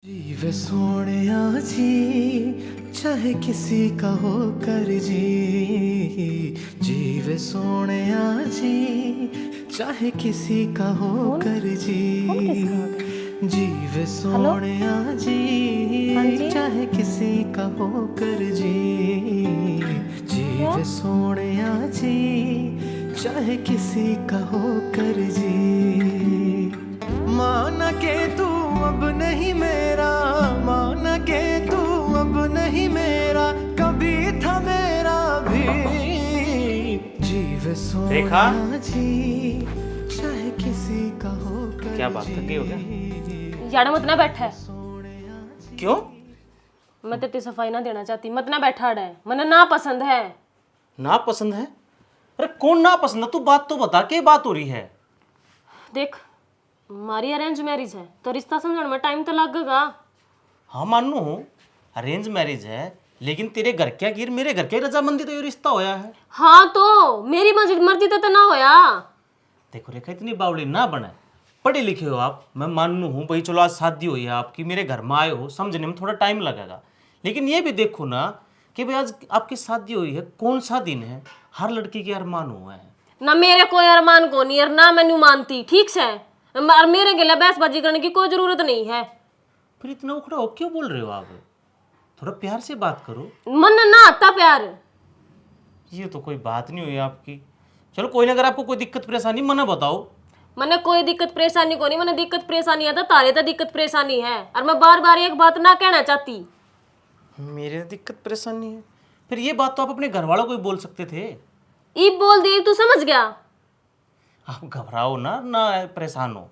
जीवे सोनिया जी चाहे किसी का हो कर जी। जीवे सोनिया जी चाहे किसी का हो कर जी। जीवे सोनिया जी चाहे किसी का हो कर जी। जीवे सोनिया जी चाहे किसी का हो कर जी। माना के तू अब नहीं मेरा, माना के तू अब नहीं मेरा, कभी था मेरा भी। जीवे सोनिया जी चाहे किसी का हो कर। क्या बात कर गई हो क्या? यार मत ना बैठा है। क्यों? मैं तेरी सफाई ना देना चाहती, मत ना बैठा है, मने ना पसंद है। ना पसंद है? अरे कौन ना पसंद है? तू बात तो बता, क्या बात हो रही है? देख हमारी अरेंज मैरिज है तो रिश्ता समझने में टाइम तो लगेगा। हाँ मानू हूँ, अरेंज मैरिज है, लेकिन तेरे घर क्या गिर मेरे घर के रजामंदी तो ये रिश्ता होया है। हाँ तो मेरी मर्जी तो ना होया। देखो रेखा, इतनी बावली ना बने, पढ़े लिखे हो आप, मैं मानू हूँ भाई, चलो आज शादी हुई है आपकी, मेरे घर में आए हो, समझने में थोड़ा टाइम लगेगा, लेकिन ये भी देखो ना कि भाई आज आपकी शादी हुई है, कौन सा दिन है? हर लड़की के अरमान हुए हैं। ना मेरे कोई अरमान को नहीं और ना मैनू मानती, ठीक से। और मेरे गिला बहसबाजी करने की कोई जरूरत नहीं है। फिर इतना उखड़ा हो क्यों बोल रहे हो आप? थोड़ा प्यार से बात करो। मन ना आता प्यार। ये तो कोई बात नहीं हुई आपकी। चलो कोई ना, अगर आपको कोई दिक्कत परेशानी मना बताओ। मने कोई दिक्कत परेशानी को नहीं, मने दिक्कत परेशानी है तो तारे तो दिक्कत परेशानी है और मैं बार बार एक बात ना कहना चाहती। मेरे दिक्कत परेशानी है? फिर ये बात तो आप अपने घर वालों को ही बोल सकते थे। ईब बोल दी तू समझ गया। आप घबराओ ना, ना परेशान हो,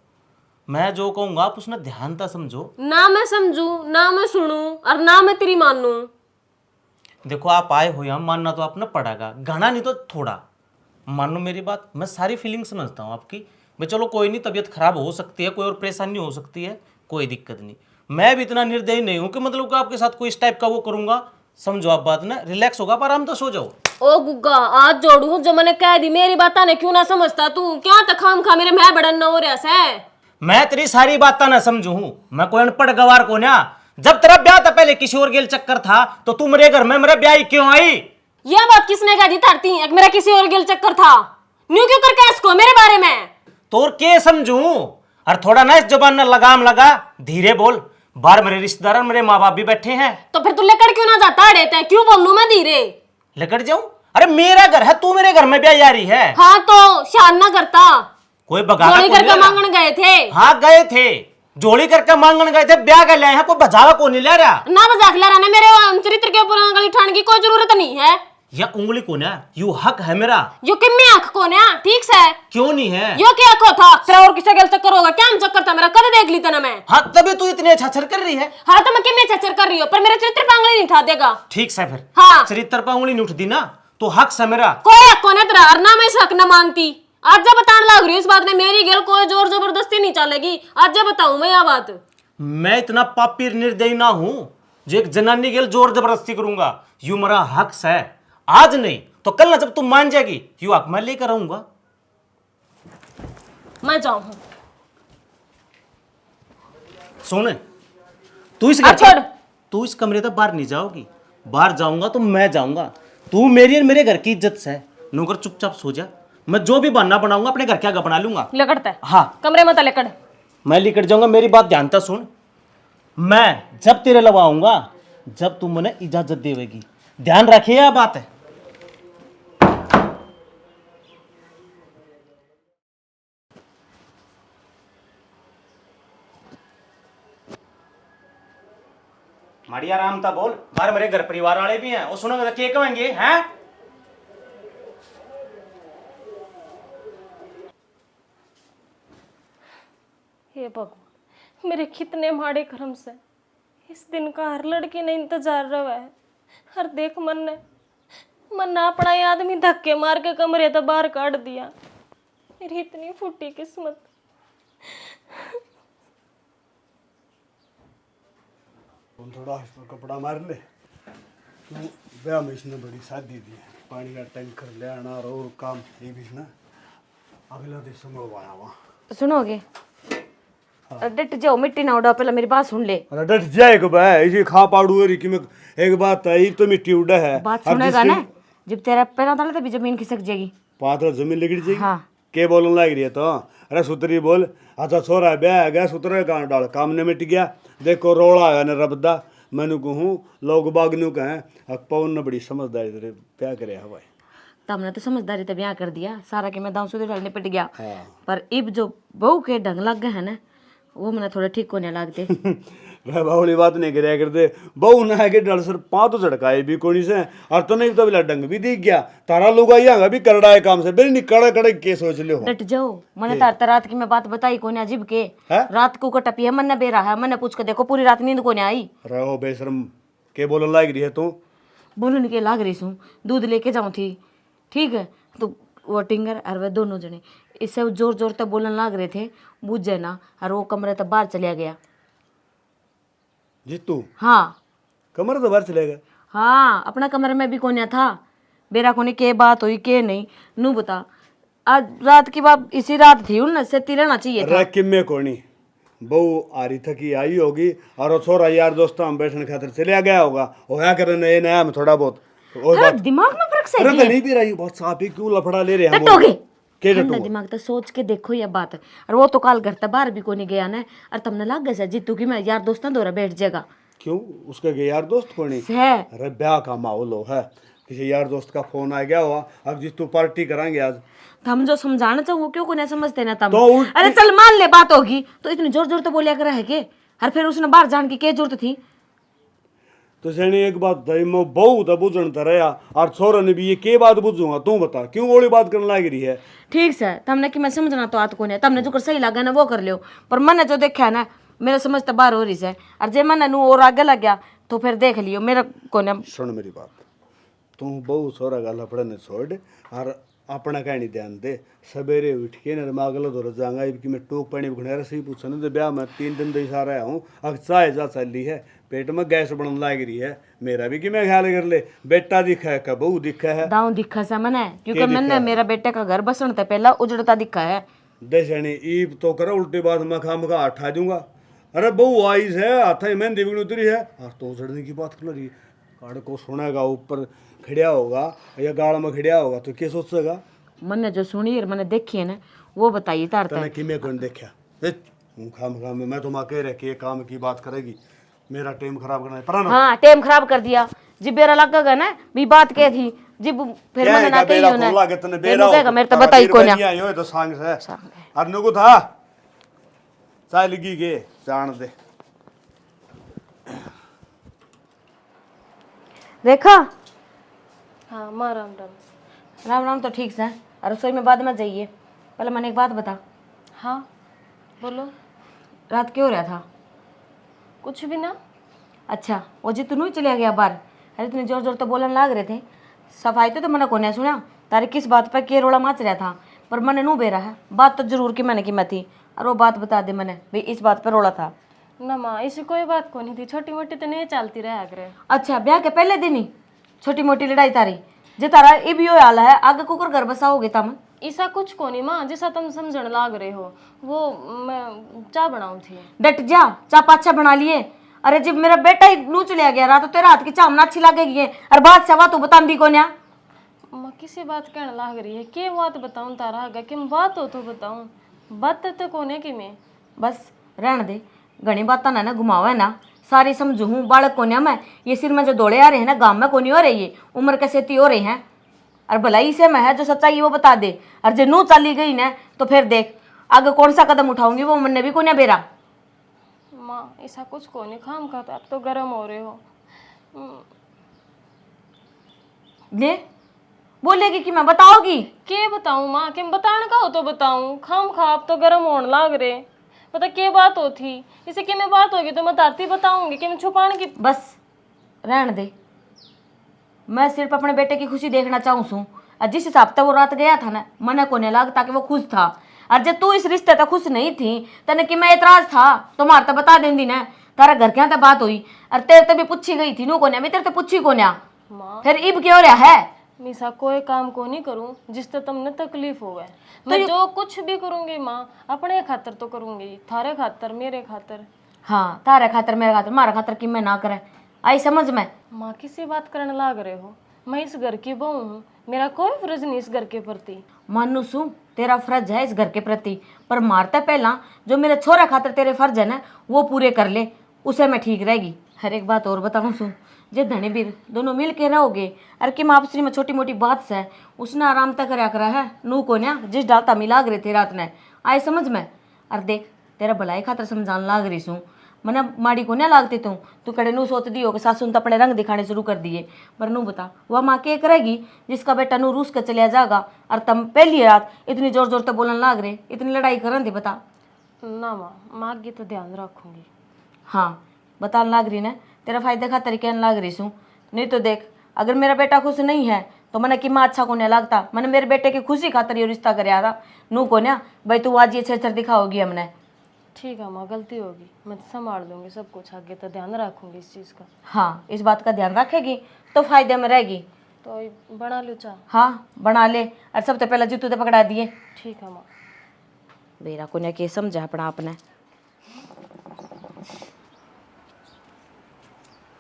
मैं जो कहूँगा आप उसने ध्यान था समझो। ना मैं समझू, ना मैं सुनू और ना मैं तेरी मानू। देखो आप आए हो यहाँ, मानना तो आपने पड़ेगा, घना नहीं तो थोड़ा मानो मेरी बात। मैं सारी फीलिंग समझता हूँ आपकी भाई, चलो कोई नहीं, तबीयत खराब हो सकती है, कोई और परेशानी हो सकती है, कोई दिक्कत नहीं। मैं भी इतना निर्दयी नहीं हूँ कि मतलब कि आपके साथ कोई इस टाइप का वो करूँगा। समझो आप बात ना, रिलैक्स होगा, पर आराम तो सो जाओ। ओ गुग्गा आज जोड़ू जो मैंने कह दी, मेरी बात ने क्यों ना समझता तू? क्या तक खाम खा मेरे मैं बड़न न हो रहा से। मैं तेरी सारी बातें ना समझू हूं, मैं कोई अनपढ़ गवार को ना। जब तेरा ब्याह था पहले किसी और गेल चक्कर था, तो तू मेरे घर में मेरे ब्याह क्यों आई? यह बात किसने कह दी धरती? एक मेरा किसी और गिल चक्कर था, न्यू क्यों करके इसको मेरे बारे में? तो और के समझू? और थोड़ा ना इस जबान में लगाम लगा, धीरे बोल, बाहर मेरे रिश्तेदार और मेरे माँ बाप भी बैठे हैं। तो फिर तू लेकर क्यों ना जाता रहते? क्यों बोलूं मैं धीरे? लेकर जाऊं? अरे मेरा घर है, तू मेरे घर में ब्याह आ रही है। हाँ तो शान ना करता। कोई बगाना जोड़ी करके मांगन गए थे। हाँ गए थे, जोड़ी करके मांगन गए थे, ब्याह कर ले हैं, कोई बजावा को नहीं ले रहा ना मजाक ला रहा ना, मेरे चरित्र के ऊपर उंगली उठाने की कोई जरूरत नहीं है। या उंगली को ना, यू हक है मेरा। यो कि मैं आंख को ना, ठीक से? क्यों नहीं है? यो क्या आंखों था? फिर और किसका गल चक्कर होगा? क्या चक्कर था मेरा? कद देख ली था ना मैं। हाँ तभी तू इतनी छछर कर रही है। हाँ तो मैं कि मैं छचर कर रही हूँ, पर मेरे चरित्र पे उंगली नहीं उठा देगा। ठीक से फिर हाँ चरित्र पर उंगली नहीं उठती ना, तो हक से मेरा। कोई हक को ना तेरा, और ना मैं इस हक न मानती। आज जब बताने लग रही हूँ इस बात में, मेरी गल कोई जोर जबरदस्ती नहीं चलेगी। आज जब बताऊं मैं यह बात। मैं इतना पापी निर्दयी ना हूं जो एक जनानी के जोर जबरदस्ती करूंगा। यू मेरा हक है, आज नहीं तो कल ना, जब तुम मान जाएगी यू हक मैं लेकर आऊंगा। मैं जाऊं? सोने तू इस छोड़। तू इस कमरे तक बाहर नहीं जाओगी। बाहर जाऊंगा तो मैं जाऊंगा, तू मेरी और मेरे घर की इज्जत से नौकर चुपचाप सो जा। मैं जो भी बहाना बनाऊंगा अपने घर के आगे बना लूंगा। लेकड़ता है? हाँ कमरे में तो लेकड़। मैं लेकर जाऊंगा, मेरी बात ध्यान से सुन। मैं जब तेरे लवा आऊंगा, जब तू मुझे इजाजत देवेगी, ध्यान रखिए यह बात है। माड़ी आराम था बोल, बाहर मेरे घर परिवार वाले भी हैं, वो सुनोगे तो क्या कहेंगे हैं? हे भगवान, मेरे कितने माड़े कर्म से इस दिन का हर लड़की ने इंतजार रहा है। हर देख मन ने अपना ही आदमी धक्के मार के कमरे तो बाहर काट दिया। मेरी इतनी फूटी किस्मत। थोड़ा इसमें कपड़ा मार ले, तू ब्याह में इसने बड़ी शादी दी है, पानी का टैंकर ले आना और काम ये भी ना अगला दिन संभव आया वहाँ। सुनोगे? डट जाओ, मिट्टी ना उड़ाओ, पहले मेरी बात सुन ले। अरे डट जाए को बे, इसी खा पाड़ू री कि मैं एक बात है, तो मिट्टी उड़ा है। बात अब सुनेगा जिसके- ना, जब तेरा पैरा डाले तभी जमीन खिसक जाएगी। पात्र जमीन लिगड़ जाएगी। हाँ। के बोलने लग रही है तो? अरे सुतरी बोल। अच्छा छोरा ब्याह है गया, सुतरे गांड डाल, काम ने मिट गया। देखो रोड़ा है न रबदा, मैंने कहूँ लोग बाग नु कहें पवन ने बड़ी समझदारी तेरे क्या करे हवाई। तमने तो समझदारी तब यहाँ कर दिया, सारा के मैं दांव सुधे डालने पिट गया। हाँ। पर इब जो बहू के ढंग लग गए है ना, वो मैंने थोड़े ठीक होने लगते। वह बावली बात नहीं करे करते। बहू ना है कि डर सर पाँ तो झड़काए भी कोनी से, और तो नहीं तो बिला डंग भी दिख गया। तारा लोग आइयागा भी करड़ा है काम से, बेरी नहीं कड़े कड़े के सोच लो। डट जाओ, मैंने तार रात की मैं बात बताई कोने अजीब के। हैं? रात को कटपी है, मन बेरा है, मैंने पूछ के देखो पूरी रात नींद कोने आई। रहो बेशरम, के बोलने लग रही है तू? बोलन के लाग रही सू, दूध लेके जाऊँ थी, ठीक है, तो वो टिंगर और वह दोनों जने इससे जोर जोर तक बोलन लाग रहे थे, बुझे ना, और वो कमरे तक बाहर चलिया गया। जीतू हाँ कमर तो बाहर चलेगा। हाँ, अपना कमरे में भी कोने था, बेरा कोने के बात हुई के नहीं, नू बता। आज रात की बात इसी रात थी, उन से रहना चाहिए था। अरे किम्मे कोनी, बहू आ रही थकी आई होगी, और वो छोरा यार दोस्तों हम बैठने खातिर चलिया गया होगा। होया करे नए नया में थोड़ा बहुत और हाँ, बात। दिमाग में फर्क से अरे तो नहीं भी रही बहुत साफ ही, क्यों लफड़ा ले रहे हम? टटोगे के ठंडा टटू? दिमाग तो सोच के देखो ये बात। और वो तो काल घर तक बाहर भी कोनी गया ना, और तुमने लग गया से जीतू की मैं यार दोस्तों दौरा बैठ जाएगा क्यों उसका के यार दोस्त कोनी? है। अरे ब्याह का माहौल हो है, किसी यार दोस्त का फोन आ गया हुआ, अब जिस तू पार्टी कराएंगे आज। तो हम जो समझाना चाहूँ क्यों को नहीं समझते ना तुम? तो उल्टी- अरे चल मान ले बात होगी, तो इतनी जोर जोर तो बोलिया कर है के, और फिर उसने बाहर जान की क्या जरूरत थी? तो सेनी एक बात दई मैं बहु तो बुझन तो रहा, और छोरा ने भी ये के बात बुझूंगा, तू बता क्यों गोली बात करने लग रही है? ठीक से तुमने कि मैं समझना तो आत को नहीं, तुमने जो कर सही लगा ना वो कर लियो, पर मैंने जो देखा है ना, मेरा समझ तो बाहर हो रही है। और जे मैंने नू और आगे लग गया तो फिर देख लियो मेरा को ने। सुन मेरी बात, तू बहु छोरा गाल पड़ने छोड़, और अपना कहनी ध्यान दे। सवेरे उठ के न मागलो दौर जाऊंगा कि मैं टोक पानी घुनेरा सही पूछा तो ब्याह में 3 दिन दई सारा हूँ, अब चाय जा चली है, पेट में गैस बनने लग रही है। मेरा भी कि मैं ख्याल कर ले, बेटा दिखा है का बहू दिखा है? दाऊ दिखा सा मैंने, क्योंकि क्या मैंने दिखा? मेरा बेटे का घर बसण से पहला उजड़ता दिखा है। देशनी ईब तो करो उल्टी बात मैं खाम का हटा दूंगा। अरे बहू आई है, हाथ ही मेहंदी बिगड़ उतरी है, और तो उजड़ने की बात कर रही। काड़ को सुनेगा ऊपर खड़िया होगा या गाड़ में खड़िया होगा तो क्या सोचेगा? मैंने जो सुनी और मैंने देखी है ना, वो बताइए तार तने कि मैं कौन देखा? खाम मैं तो माँ कह रहे कि ये काम की बात करेगी, मेरा टाइम खराब करना है पर ना। हाँ, टाइम खराब कर दिया। जिब बेरा लगेगा ना भी बात क्या थी, जिब फिर मैंने ना कही हो ना, मेरे तो बताई को ना। यो तो सांग से और नुको था चाय लगी के जान दे। देखा हाँ माँ राम राम। राम राम तो ठीक से, और रसोई में बाद में जाइए। पहले मैंने एक बात बता, हाँ बोलो। रात क्यों रहा था? कुछ भी ना। अच्छा, वो जी तू नहीं चलिया गया बाहर? अरे इतने जोर जोर तो बोलने लाग रहे थे, सफाई तो मैंने को नहीं सुना। तारे किस बात पर के रोड़ा माच रहा था, पर मैंने नू बेरा है बात तो जरूर की मैंने की मैं थी, और वो बात बता दे मैंने भाई इस बात पर रोड़ा था। ना माँ ऐसी कोई बात को नहीं थी, छोटी मोटी तो नहीं चलती रहा करे। अच्छा, ब्याह के पहले दिन ही छोटी मोटी लड़ाई तारी? जे तारा ये भी हो हाल है, आगे कुकर घर बसाओगे तम? ऐसा कुछ को नहीं माँ, जैसा तुम समझने लाग रहे हो। वो मैं चाय बनाऊँ थी। डट जा, चा पाछा बना लिए। अरे जब मेरा बेटा ही नू चलिया गया रहा तो तेरा हाथ की चामना अच्छी लगेगी, और बात सवा तू बता दी को न्या। माँ किसी बात कहने लाग रही है, के बात बताऊँ तारा आगे, कि बात हो तो बताऊँ, बात तो कोने की मैं। बस रहने दे, घनी बात ना घुमाओ है ना, सारी समझू हूँ। बालक कोन्या मैं, ये सिर में जो दौड़े आ रहे हैं ना, गांव में कोनी हो रही है, उम्र के सेती हो रही हैं, और भलाई से मैं है जो सच्चाई वो बता दे। और जो नू चली गई ना तो फिर देख आगे कौन सा कदम उठाऊंगी, वो मन ने भी कोन्या बेरा। माँ ऐसा कुछ को नहीं, खाम खा आप तो गर्म हो रहे हो। ले बोलेगी कि मैं बताओगी? के बताऊँ माँ, कि बताने का हो तो बताऊँ, खाम खा आप तो गर्म होने लाग रहे। पता के बात हो थी, इसे कि मैं बात होगी तो मैं तारती बताऊंगी, कि मैं छुपाने की। बस रहने दे, मैं सिर्फ अपने बेटे की खुशी देखना चाहूँ सूँ। और जिस हिसाब से वो रात गया था ना, मना को नहीं लग ताकि वो खुश था। और जब तू इस रिश्ते तक खुश नहीं थी तने कि मैं एतराज था, तो मार तो बता देंदी ना, तारा घर के यहाँ बात हुई, और तेरे तो भी पूछी गई थी नू को मैं तेरे तो पूछी को ना, माँ फिर इब क्यों रहा है? मीसा कोई काम को नहीं करूं जिससे तुमने तकलीफ होवे। मैं जो कुछ भी करूंगी माँ अपने खातर तो करूंगी, थारे खातर मेरे खातर। हाँ, तारे खातर मेरे खातर मारा खातर कि मैं ना करे, आई समझ में। माँ किसी बात करने लाग रहे हो, मैं इस घर की बहू हूँ, मेरा कोई फर्ज नहीं इस घर के प्रति। मानू सू तेरा फर्ज है इस घर के प्रति, पर मारता पहला जो मेरे छोरा खातर तेरे फर्ज है ना वो पूरे कर ले, उसे मैं ठीक रहेगी। हर एक बात और बताऊँ सू, जे धनी बीर दोनों मिल के रहोगे अरे कि माँ आपसी में छोटी मोटी बात से उसने आराम तक करा करा है नू को ना जिस डालता मिलाग रहे थे रात ने, आए समझ में। अरे देख तेरा भलाई खातर समझान लाग रही सू, मना माड़ी को ना लागती तू कड़े नू सोच दी हो कि सासू ने तो अपने रंग दिखाने शुरू कर दिए। पर नू बता वह माँ के करेगी जिसका बेटा नू रूस के चलिया जाएगा और तुम पहली रात इतनी जोर जोर तक बोलने लाग रहे, इतनी लड़ाई करन दे बता। ना माँ आगे तो ध्यान रखूंगी। हाँ बताने लाग रही ना, तेरा फायदे खातर कहने लाग रही सू। नहीं तो देख अगर मेरा बेटा खुश नहीं है तो मैंने कि माँ अच्छा को नहीं लगता, मैंने मेरे बेटे की खुशी खातर ये रिश्ता कराया था। नू को ना भाई तू आज ये छेछर दिखाओगी हमने। ठीक है माँ गलती होगी, मैं संभाल लूंगी सब कुछ, आगे तो ध्यान रखूंगी इस चीज़ का। हाँ इस बात का ध्यान रखेगी तो फायदे में रहेगी। तो ये बना लूँ चाह? हाँ बना ले, और सबसे पहले जूतू तो पकड़ा दिए। ठीक है माँ। बेरा को ने के समझा अपना आपने।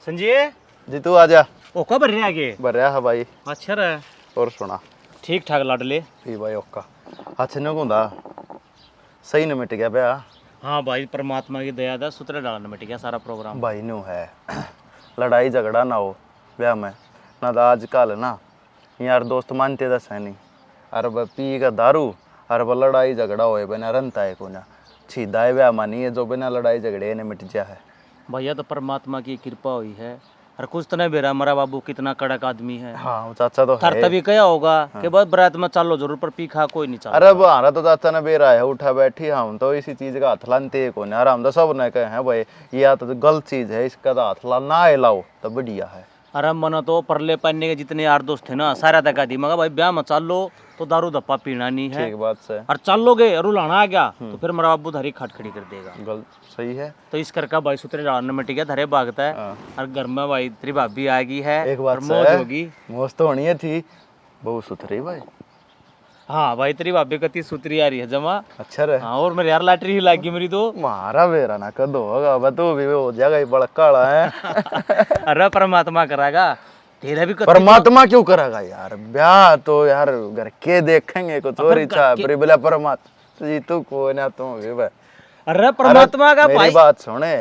संजय जी तू आजा। ओ कब रहे आगे? बढ़िया है भाई। अच्छा रहा, और सुना? ठीक ठाक लाडले। ठीक भाई ओका। अच्छा न गुंदा सही न मिट गया भैया। हाँ भाई परमात्मा की दया दा सुतरे डालने मिट गया सारा प्रोग्राम। भाई न्यू है लड़ाई झगड़ा ना हो ब्याह में ना तो आजकल ना यार दोस्त मानते दस है नहीं, अरे वह पी का दारू अरे वह लड़ाई झगड़ा होए बिना रनता है को ना सीधा है ब्याह मानी है जो बिना लड़ाई झगड़े ने मिट जा है। भैया तो परमात्मा की कृपा हुई है, और कुछ तो नहीं बेरा हमारा बाबू कितना कड़क आदमी है। हाँ चाचा तो थर है। तभी क्या होगा कि बस बरात में चालो जरूर पर पी खा कोई नहीं चलो। अरे हमारा तो चाचा ने बेरा है उठा बैठी, हम तो इसी चीज का हाथ लानते को नहीं, हम तो सब ने कहे हैं भाई यह तो गलत चीज है इसका तो हाथ ला ना लाओ तो बढ़िया है। अरे मन तो परले पन्ने के जितने यार दोस्त थे ना सारा तक दी मगा भाई ब्याह में चालो तो दारू धप्पा पीना नहीं है, ठीक बात से। और चालोगे और लाना आ गया तो फिर मेरा बाबू धरी खट खड़ी कर देगा। गलत सही है। तो इस करके भाई सुतरे डालने में टिका धरे भागता है, और घर में भाई तेरी भाभी आ गई है एक बात और मौज से होगी। मौज तो होनी है थी बहुत सुथरी भाई। हाँ भाई तेरी भाभी कती सुतरी आ रही है जमा। अच्छा रहे। हाँ और मेरे यार लैटरी ही लागी मेरी तो। मारा बेरा ना कदो होगा अब तो भी हो जाएगा ये बड़ा काला है। अरे परमात्मा करागा, तेरा भी कती परमात्मा क्यों करेगा यार, ब्याह तो यार घर के देखेंगे को चोरी छा पर बोला परमात्मा जी तू को ना तू भी भाई। अरे परमात्मा का मेरी भाई बात सुने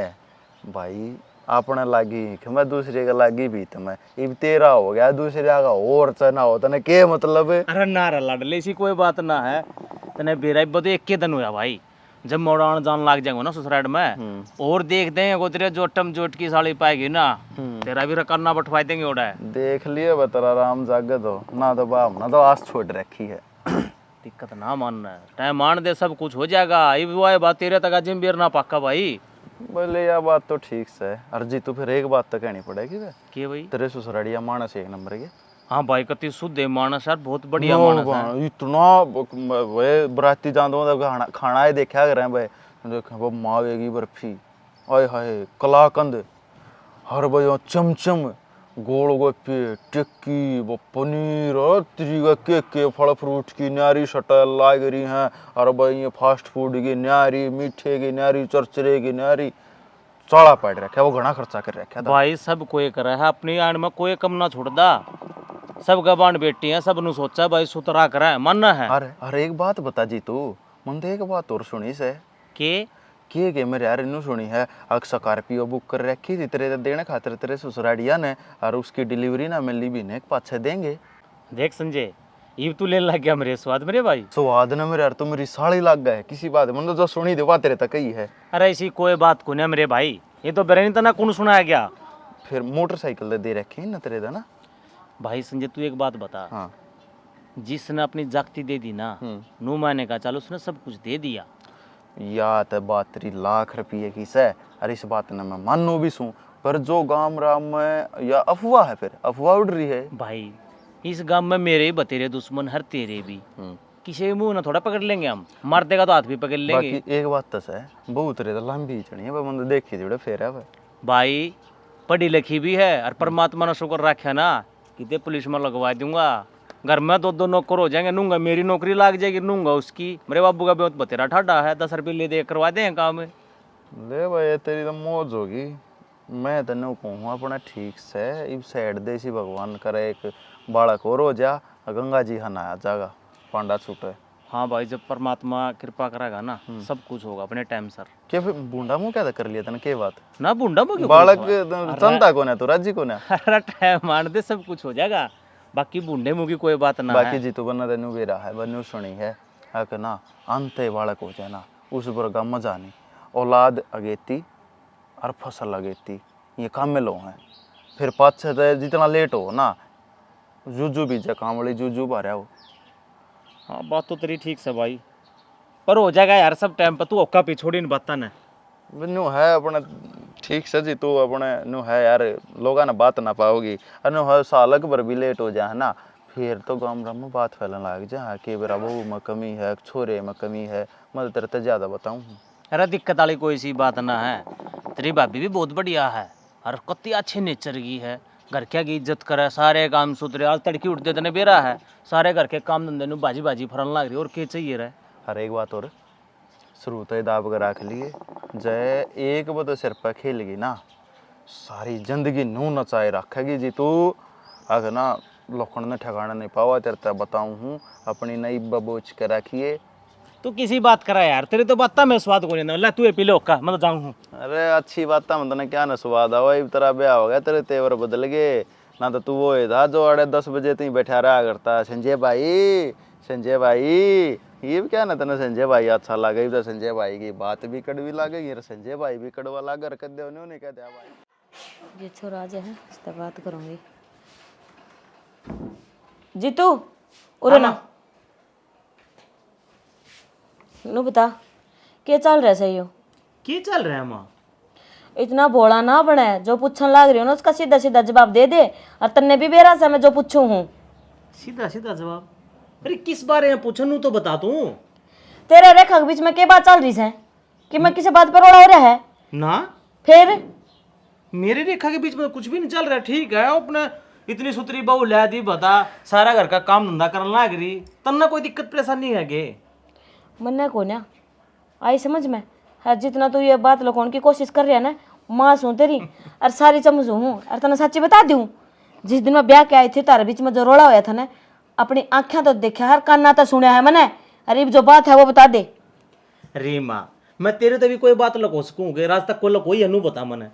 भाई, अपने लागी कि मैं दूसरे का लागी भी तो मैं इब तेरा हो गया दूसरे का और चना हो तने के मतलब है? अरे ना रे लाडले ऐसी कोई बात ना है, तने बेरा बदे एक के दिन हुआ भाई, जब मोड़ान जान लाग जाएंगे ना ससुराल में और देख देंगे को तेरे जोटम जोट की साड़ी पाएगी ना तेरा भी करना बटवाई देंगे ओड़ा है। देख लिए बतरा राम जागत हो ना तो बाप ना तो आस छोड़ रखी है। दिक्कत ना मानना है, टाइम मान दे सब कुछ हो जाएगा। ये वो है बात तेरे तक जिम बेर ना पक्का भाई। बोले यह बात तो ठीक से है अर्जी तो फिर एक बात तो कहनी पड़ेगी वे के भाई? तेरे ससुरालिया मानस एक नंबर के। हाँ भाई कति शुद्ध है मानस यार, बहुत बढ़िया मानस है। इतना वे बराती जांदो खाना ही देखा कर भाई, देखे वो मावे की बर्फी आय हाय कलाकंद हर भाई चमचम गोल गप्पे टिक्की वो पनीर और त्रिगा के फल फ्रूट की न्यारी शटल ला गई हैं, और भाई ये फास्ट फूड की न्यारी मीठे की न्यारी चरचरे की न्यारी चौड़ा पड़ रखा वो घना खर्चा कर रखा था भाई। सब कोई करा है अपनी आड़ में कोई कम ना छोड़दा, सब गबान बेटी है सब नु सोचा भाई सुतरा करा है मन है। अरे एक बात बता जी तू मन तो एक बात और सुनी से के मेरे यार इन्हों सुनी है अक स्कॉर्पियो बुक कर रखी थी तेरे देने खातिर तेरे ससुरालिया ने, और उसकी डिलीवरी ना मिली भी ने पाछे देंगे। देख संजय ये तू लेने लग गया मेरे स्वाद मेरे भाई। स्वाद ना मेरे यार तो मेरी साड़ी लग गए किसी बात मन तो जो सुनी दे तेरे तक ही है। अरे ऐसी कोई बात को ना मेरे भाई, ये तो बेरनी तना कौन सुनाया गया। फिर मोटरसाइकिल दे रखी ना तेरे दा ना भाई संजय तू एक बात बता, हाँ जिसने अपनी जागती दे दी ना नू माने का चल उसने सब कुछ दे दिया। या तो बात तेरी लाख रुपये की से, अरे इस बात ने मैं मानो भी सूं, पर जो गांव राम में या अफवाह है फिर अफवाह उड़ रही है भाई। इस गांव में मेरे ही बतेरे दुश्मन हर तेरे भी, किसी मुंह ना थोड़ा पकड़ लेंगे हम, मार देगा तो हाथ भी पकड़ लेंगे। बाकी एक बात तो है बहुत रे तो लंबी चढ़ी है मतलब देखी थोड़े फेर है भाई पढ़ी लिखी भी है और परमात्मा ने शुक्र रखा ना कितने पुलिस में लगवा दूंगा, घर में दो नौकर हो जाएंगे, नूंगा मेरी नौकरी लाग जाएगी, नूंगा उसकी। मेरे बाबू का बहुत बतेरा ठाडा है, 10 रुपये ले दे करवा दें काम। ले भाई तेरी तो मौज होगी। मैं तेन कहूँ अपना ठीक से इब साइड दे सी भगवान करे एक बालक और हो जा, गंगा जी हनाया जागा पांडा छूटे। हाँ भाई, जब परमात्मा कृपा करेगा ना सब कुछ होगा अपने टाइम सर। क्या फिर बूंडा मुँह क्या कर लिया तने के बात ना बूंडा मुँह बालक चंदा को ना तो राजी को ना अरे टाइम मान दे सब कुछ हो जाएगा, बाकी बूंडे मुँह की कोई बात ना बाकी है। जी तो बना तेन बेरा है बनु सुनी है कि ना अंत बालक हो जाए ना उस पर का मजा नहीं। औलाद अगेती और फसल अगेती ये काम में लो हैं, फिर पाँच जितना लेट हो ना जूजू बीजा काम वाली जूजू भरा हो। हाँ बात तो तेरी ठीक से भाई, पर हो जाएगा यार सब टाइम पर। तू औका पिछोड़ी इन बात ने नु है अपने ठीक से जी तू अपने नु है यार लोगा ना बात ना पाओगी। अनु है सालक भर भी लेट हो जाए ना फिर तो गाँव में बात फैलने लग जाए कि मेरा बहू में कमी है, छोरे में कमी है। मैं तेरे से ज़्यादा बताऊँ। अरे दिक्कत वाली कोई सी बात ना है, तेरी भाभी भी बहुत बढ़िया है और कत्ती अच्छे नेचर की है, घर क्या की इज्जत करे, सारे काम सुथरे। आज तड़की उठते तने बेरा है, सारे घर के काम धंधे नु बाजी बाजी फरन लग रही। और क्या चाहिए रहे। हर एक बात और शुरू तो दाब कर रख लिए जय एक वो तो सिर पर खेलेगी ना सारी जिंदगी नू नचाए रखेगी जी तू। अगर ना लोखंड ने ठिकाना नहीं पावा तेरे तरह बताऊँ हूँ अपनी नई बबोच कर रखिए। तू किसी बात करा यार, तेरी तो बात में स्वाद को नहीं। ला तू पी लो का, मैं तो जाऊँ हूँ। अरे अच्छी बात था मतलब क्या ना स्वाद आ वही तेरा ब्याह हो गया तेरे तेवर बदल गए ना। तो तू वो था जो 10:30 बजे तू बैठा रहा करता संजय भाई संजय भाई। ये भी क्या ना तेना संजय भाई अच्छा लगे तो संजय भाई की बात भी कड़वी लगेगी और संजय भाई भी कड़वा लगा कर दे उन्होंने क्या दिया भाई। ये छोरा आज है इससे बात करूंगी। जीतू उरे ना नु बता क्या चल रहा है सही हो? क्या चल रहा है माँ? इतना भोला ना बने, जो पूछने लाग रही हो ना उसका सीधा सीधा जवाब दे दे। और तन्ने भी बेरा से मैं जो पूछू हूँ सीधा सीधा जवाब। अरे किस बारे में पूछा नू तो बता तू। तेरे रेखा के बीच में क्या बात चल रही है कि मैं किसी बात पर रोड़ा हो रहा है ना? फिर मेरी रेखा के बीच में कुछ भी नहीं चल रहा। ठीक है अपने इतनी सुतरी बहू ला दी बता, सारा घर का काम धंधा करने लग रही, तन्ना कोई दिक्कत परेशानी है गे? मन्ने को ना आई समझ में है। जितना तू ये बात लुकाने की कोशिश कर रही है ना माँ सूँ तेरी और सारी चमच हूँ। और तने सच्ची बता दूँ जिस दिन मैं ब्याह के आई थी तारे बीच में जो रोड़ा होया था ना अपनी आँखें तो देखा हर काना तो सुना है मैंने। अरे जो बात है वो बता दे। रे माँ मैं तेरे तो भी कोई बात लको सकूँ राज तक को लकोई अनु बता मने।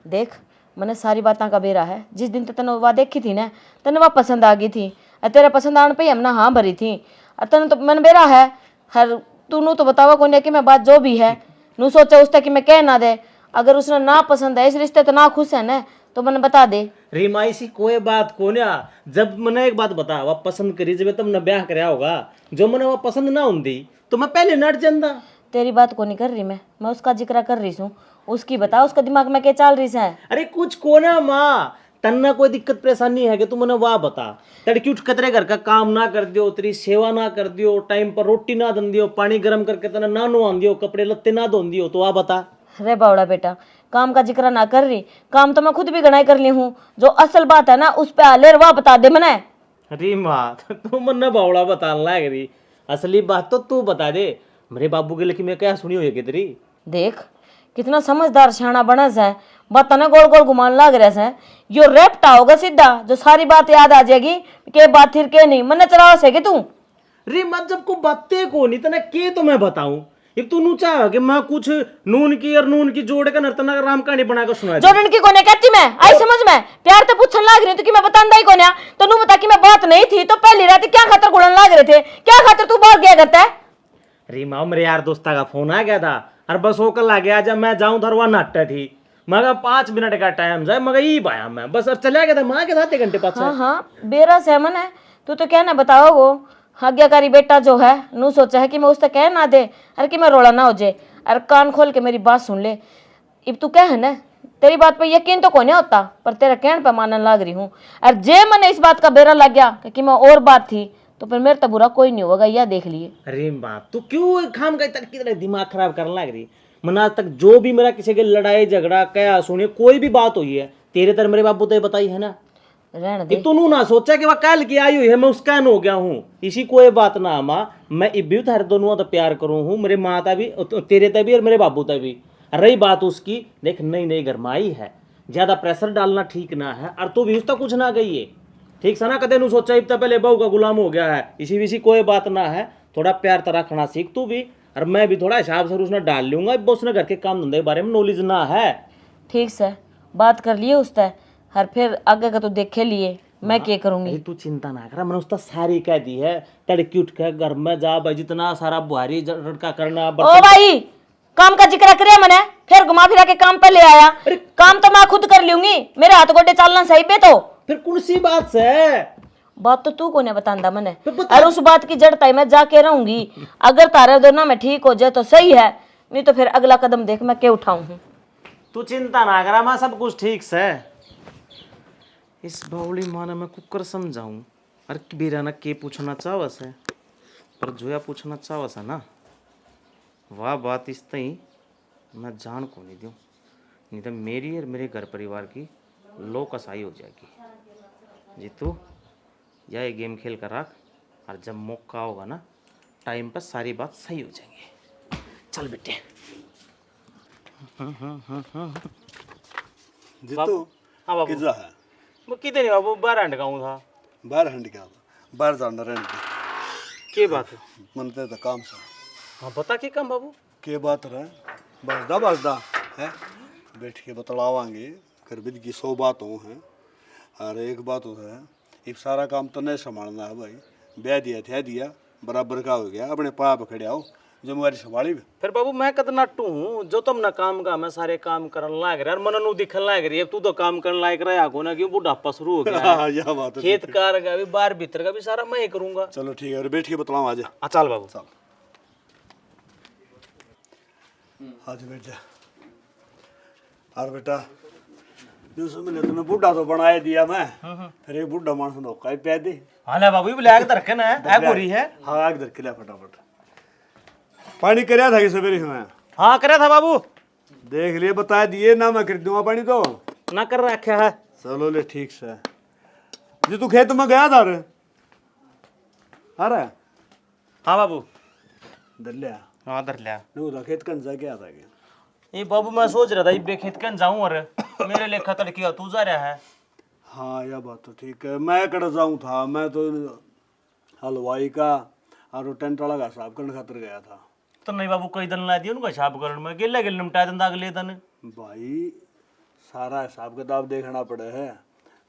देख मैंने सारी बातें का बेरा है। जिस दिन तेने वह देखी थी ना तेने वह पसंद आ गई थी और तेरे पसंद आने पे ही हमने हाँ भरी थी। और तेने तो मन बेरा है हर तू नू तो बतावा कौन है कि मैं बात जो भी है नू सोचा उस तक कि मैं कह ना दे। अगर उसने ना पसंद है इस रिश्ते तो ना खुश है ना तो मैंने बता दे। रीमा ऐसी कोई बात को ना, जब मैंने एक बात बता वह पसंद करी जब तब न ब्याह कराया होगा, जो मैंने वह पसंद ना होती तो मैं पहले नट जाता। तेरी बात को नहीं कर रही मैं उसका जिक्र कर रही हूँ। उसकी बता उसका दिमाग में क्या चल रही है। अरे कुछ को ना माँ, तन्ना कोई दिक्कत परेशानी है कि तू मैंने वाह बता। तड़की उठ कतरे घर का काम ना कर दियो, तेरी सेवा ना कर दियो, टाइम पर रोटी ना दन दियो, पानी गर्म करके तना ना नुआ दियो, कपड़े लत्ते ना धो दियो, तो आ बता। रे बावड़ा बेटा काम का जिक्र ना कर रही, काम तो मैं खुद भी गणाई कर ली हूँ। जो असल बात है ना उस पे आले वाह बता दे मैंने। अरे माँ तू मन बावड़ा बताने लग रही, असली बात तो तू बता दे। मेरे बाबू के लिए मैं क्या सुनी हुई है तेरी? देख कितना समझदार सियाना बनस है, बात ना गोल गोल घुमान लग रहा है। यो रेपटा होगा सीधा जो सारी बात याद आ जाएगी के बात फिर के नहीं मन चलाओ से कि तू। रे मत जब को बातें को नहीं तना के तो मैं बताऊं। ये तू नू चाह कि मैं कुछ नून की और नून की जोड़ कर नर्तना राम कहानी बनाकर सुना जोड़न की कोने कहती मैं आई समझ में प्यार तो पूछने लग रही हूँ तो कि मैं बतांदा ही कोने तो नू बता कि मैं बात नहीं थी तो पहली रात क्या खातर गुड़न लग रहे थे, क्या खातर तू बाहर गया करता है। रे माँ मेरे यार दोस्ता का फोन आ गया था और बस वो कल आ गया जब मैं जाऊं धरवा नाट्य थी मगर 5 मिनट का टाइम जाए मगर ये पाया मैं बस और चला गया था माँ के साथ 1 घंटे पास। हाँ बेरा सहमन है तू तो क्या ना बताओ वो आज्ञाकारी बेटा जो है नू सोचा है कि मैं उससे कह ना दे अरे कि मैं रोड़ा ना हो जाए। अरे कान खोल के मेरी बात सुन ले। अब तू क्या है ना तेरी बात पे यकीन तो कोने होता पर तेरा कहने पे मानने लग रही हूँ। और जे मैंने इस बात का बेरा लग गया कि मैं और बात थी तो फिर मेरे तो बुरा कोई नहीं होगा यह देख लिए। अरे माँ तू क्यों खाम का तड़की तरह दिमाग खराब करने लग रही? मैंने आज तक जो भी मेरा किसी के लड़ाई झगड़ा क्या सुनिए कोई भी बात हुई है तेरे तरह मेरे बाबू तो बताई है ना। रहने दे। ये तूने ना सोचा कि वह कल की आई हुई है मैं उसका हो गया हूँ, इसी कोई बात ना माँ, मैं इब्बी थारे दोनों तो प्यार करूँ हूँ, मेरे माता भी तेरे तभी और मेरे बाबू तभी। रही बात उसकी, देख नई नई गरमाई है, ज्यादा प्रेशर डालना ठीक ना है, और तू भी उसका कुछ ना गई है, ठीक सा ना कदे नु सोचा इब पहले बहू का गुलाम हो गया है, इसी विसी कोई बात ना है, थोड़ा प्यार तरह रखना सीख तू भी, और मैं भी थोड़ा हिसाब से उसने डाल लूंगा, अब उसने घर के काम धंधे के बारे में नॉलेज ना है। ठीक से बात कर लिए उससे, हर फिर आगे का तो देखे लिए, मैं क्या करूंगी। अरे तू चिंता ना कर, मैंने उसका सारी कह दी है, तड़की उठ के घर में जा भाई, जितना सारा बुहारी लड़का करना ओ भाई, काम का जिक्र करे मैंने, फिर घुमा फिरा के काम पे ले आया। काम तो मैं खुद कर लूंगी, मेरे हाथ गोडे चलना सही पे तो। फिर कौन सी बात से? बात तो तू कोने बतांदा मैंने, और उस बात की जड़ तय मैं जाके रहूंगी। अगर तारे दोनों में ठीक हो जाए तो सही है, नहीं तो फिर अगला कदम देख मैं क्या उठाऊं हूं। तू चिंता ना करा, मैं सब कुछ ठीक से। इस बावली माना मैं कुकर समझाऊं, अरे बेरा ना के पूछना चाहवस है, पर जोया पूछना चाहवस है ना, वाह बात इस तई मैं जान को नहीं दूं, नहीं तो मेरी और मेरे घर परिवार की लो कसाई हो जाएगी। जीतू या ये गेम खेल कर रख, और जब मौका होगा ना टाइम पर सारी बात सही हो जाएंगी। चल बेटे। जीतू हाँ बाबू। किजा है वो कितने नहीं बाबू, बारह हंड गाँव था। बाहर हंड क्या था, बाहर जाना रहने दे। के बात है? मनते तो काम से हाँ बता के कम बाबू। के बात रहे, बसदा है, बैठ के बतलावांगे, कर विद की 100 बातों हैं, और एक बात होता है, ये सारा काम तो नहीं संभालना है भाई, ब्याह दिया था दिया बराबर का हो गया, अपने पाया पे खड़े आओ, जिम्मेवारी संभाली भी। फिर बाबू मैं कद नट्टू हूँ जो तुम ना काम का मैं सारे काम करने लाग रहा, मन नु दिखन लाग रही है, तू तो काम करने लायक रहा को ना, क्यों बुढ़ापा शुरू हो गया है। हाँ यह बात है। खेत कार का भी बाहर भीतर का भी सारा मैं ही करूंगा। चलो ठीक है, और बैठ के बतलाऊँ आज। चल बाबू चल आज बैठ जा। और बेटा जो समझ तूने बुढ़ा तो बनाए दिया मैं, फिर एक बुढ़ा मानस धोखा ही पै दे। हाँ ले बाबू ब्लैक धरकन है, ऐ गोरी है। हाँ आग धर के लिया फटाफट। पानी कराया था कि सवेरे में? हाँ करे था बाबू। देख लिए बता दिए ना, मैं कर दूंगा पानी तो ना कर रखा है। चलो ले ठीक से। जी तू खेत में गया था रे? अरे हाँ बाबू। धर लिया? हाँ धर लिया। नहीं था खेत कन जा क्या था क्या? ये बाबू मैं सोच रहा था ये खेत कन जाऊं, और मेरे लेखा तड़की तू जा रहा है। हाँ यह बात तो ठीक है, मैं कड़ जाऊँ था, मैं तो हलवाई का और टेंट वाला का हिसाब करने खातर गया था। तो नहीं बाबू कई दिन ला दिया उनका हिसाब करने में, गेले गेले निपटा दिन अगले दिन। भाई सारा हिसाब किताब देखना पड़े है,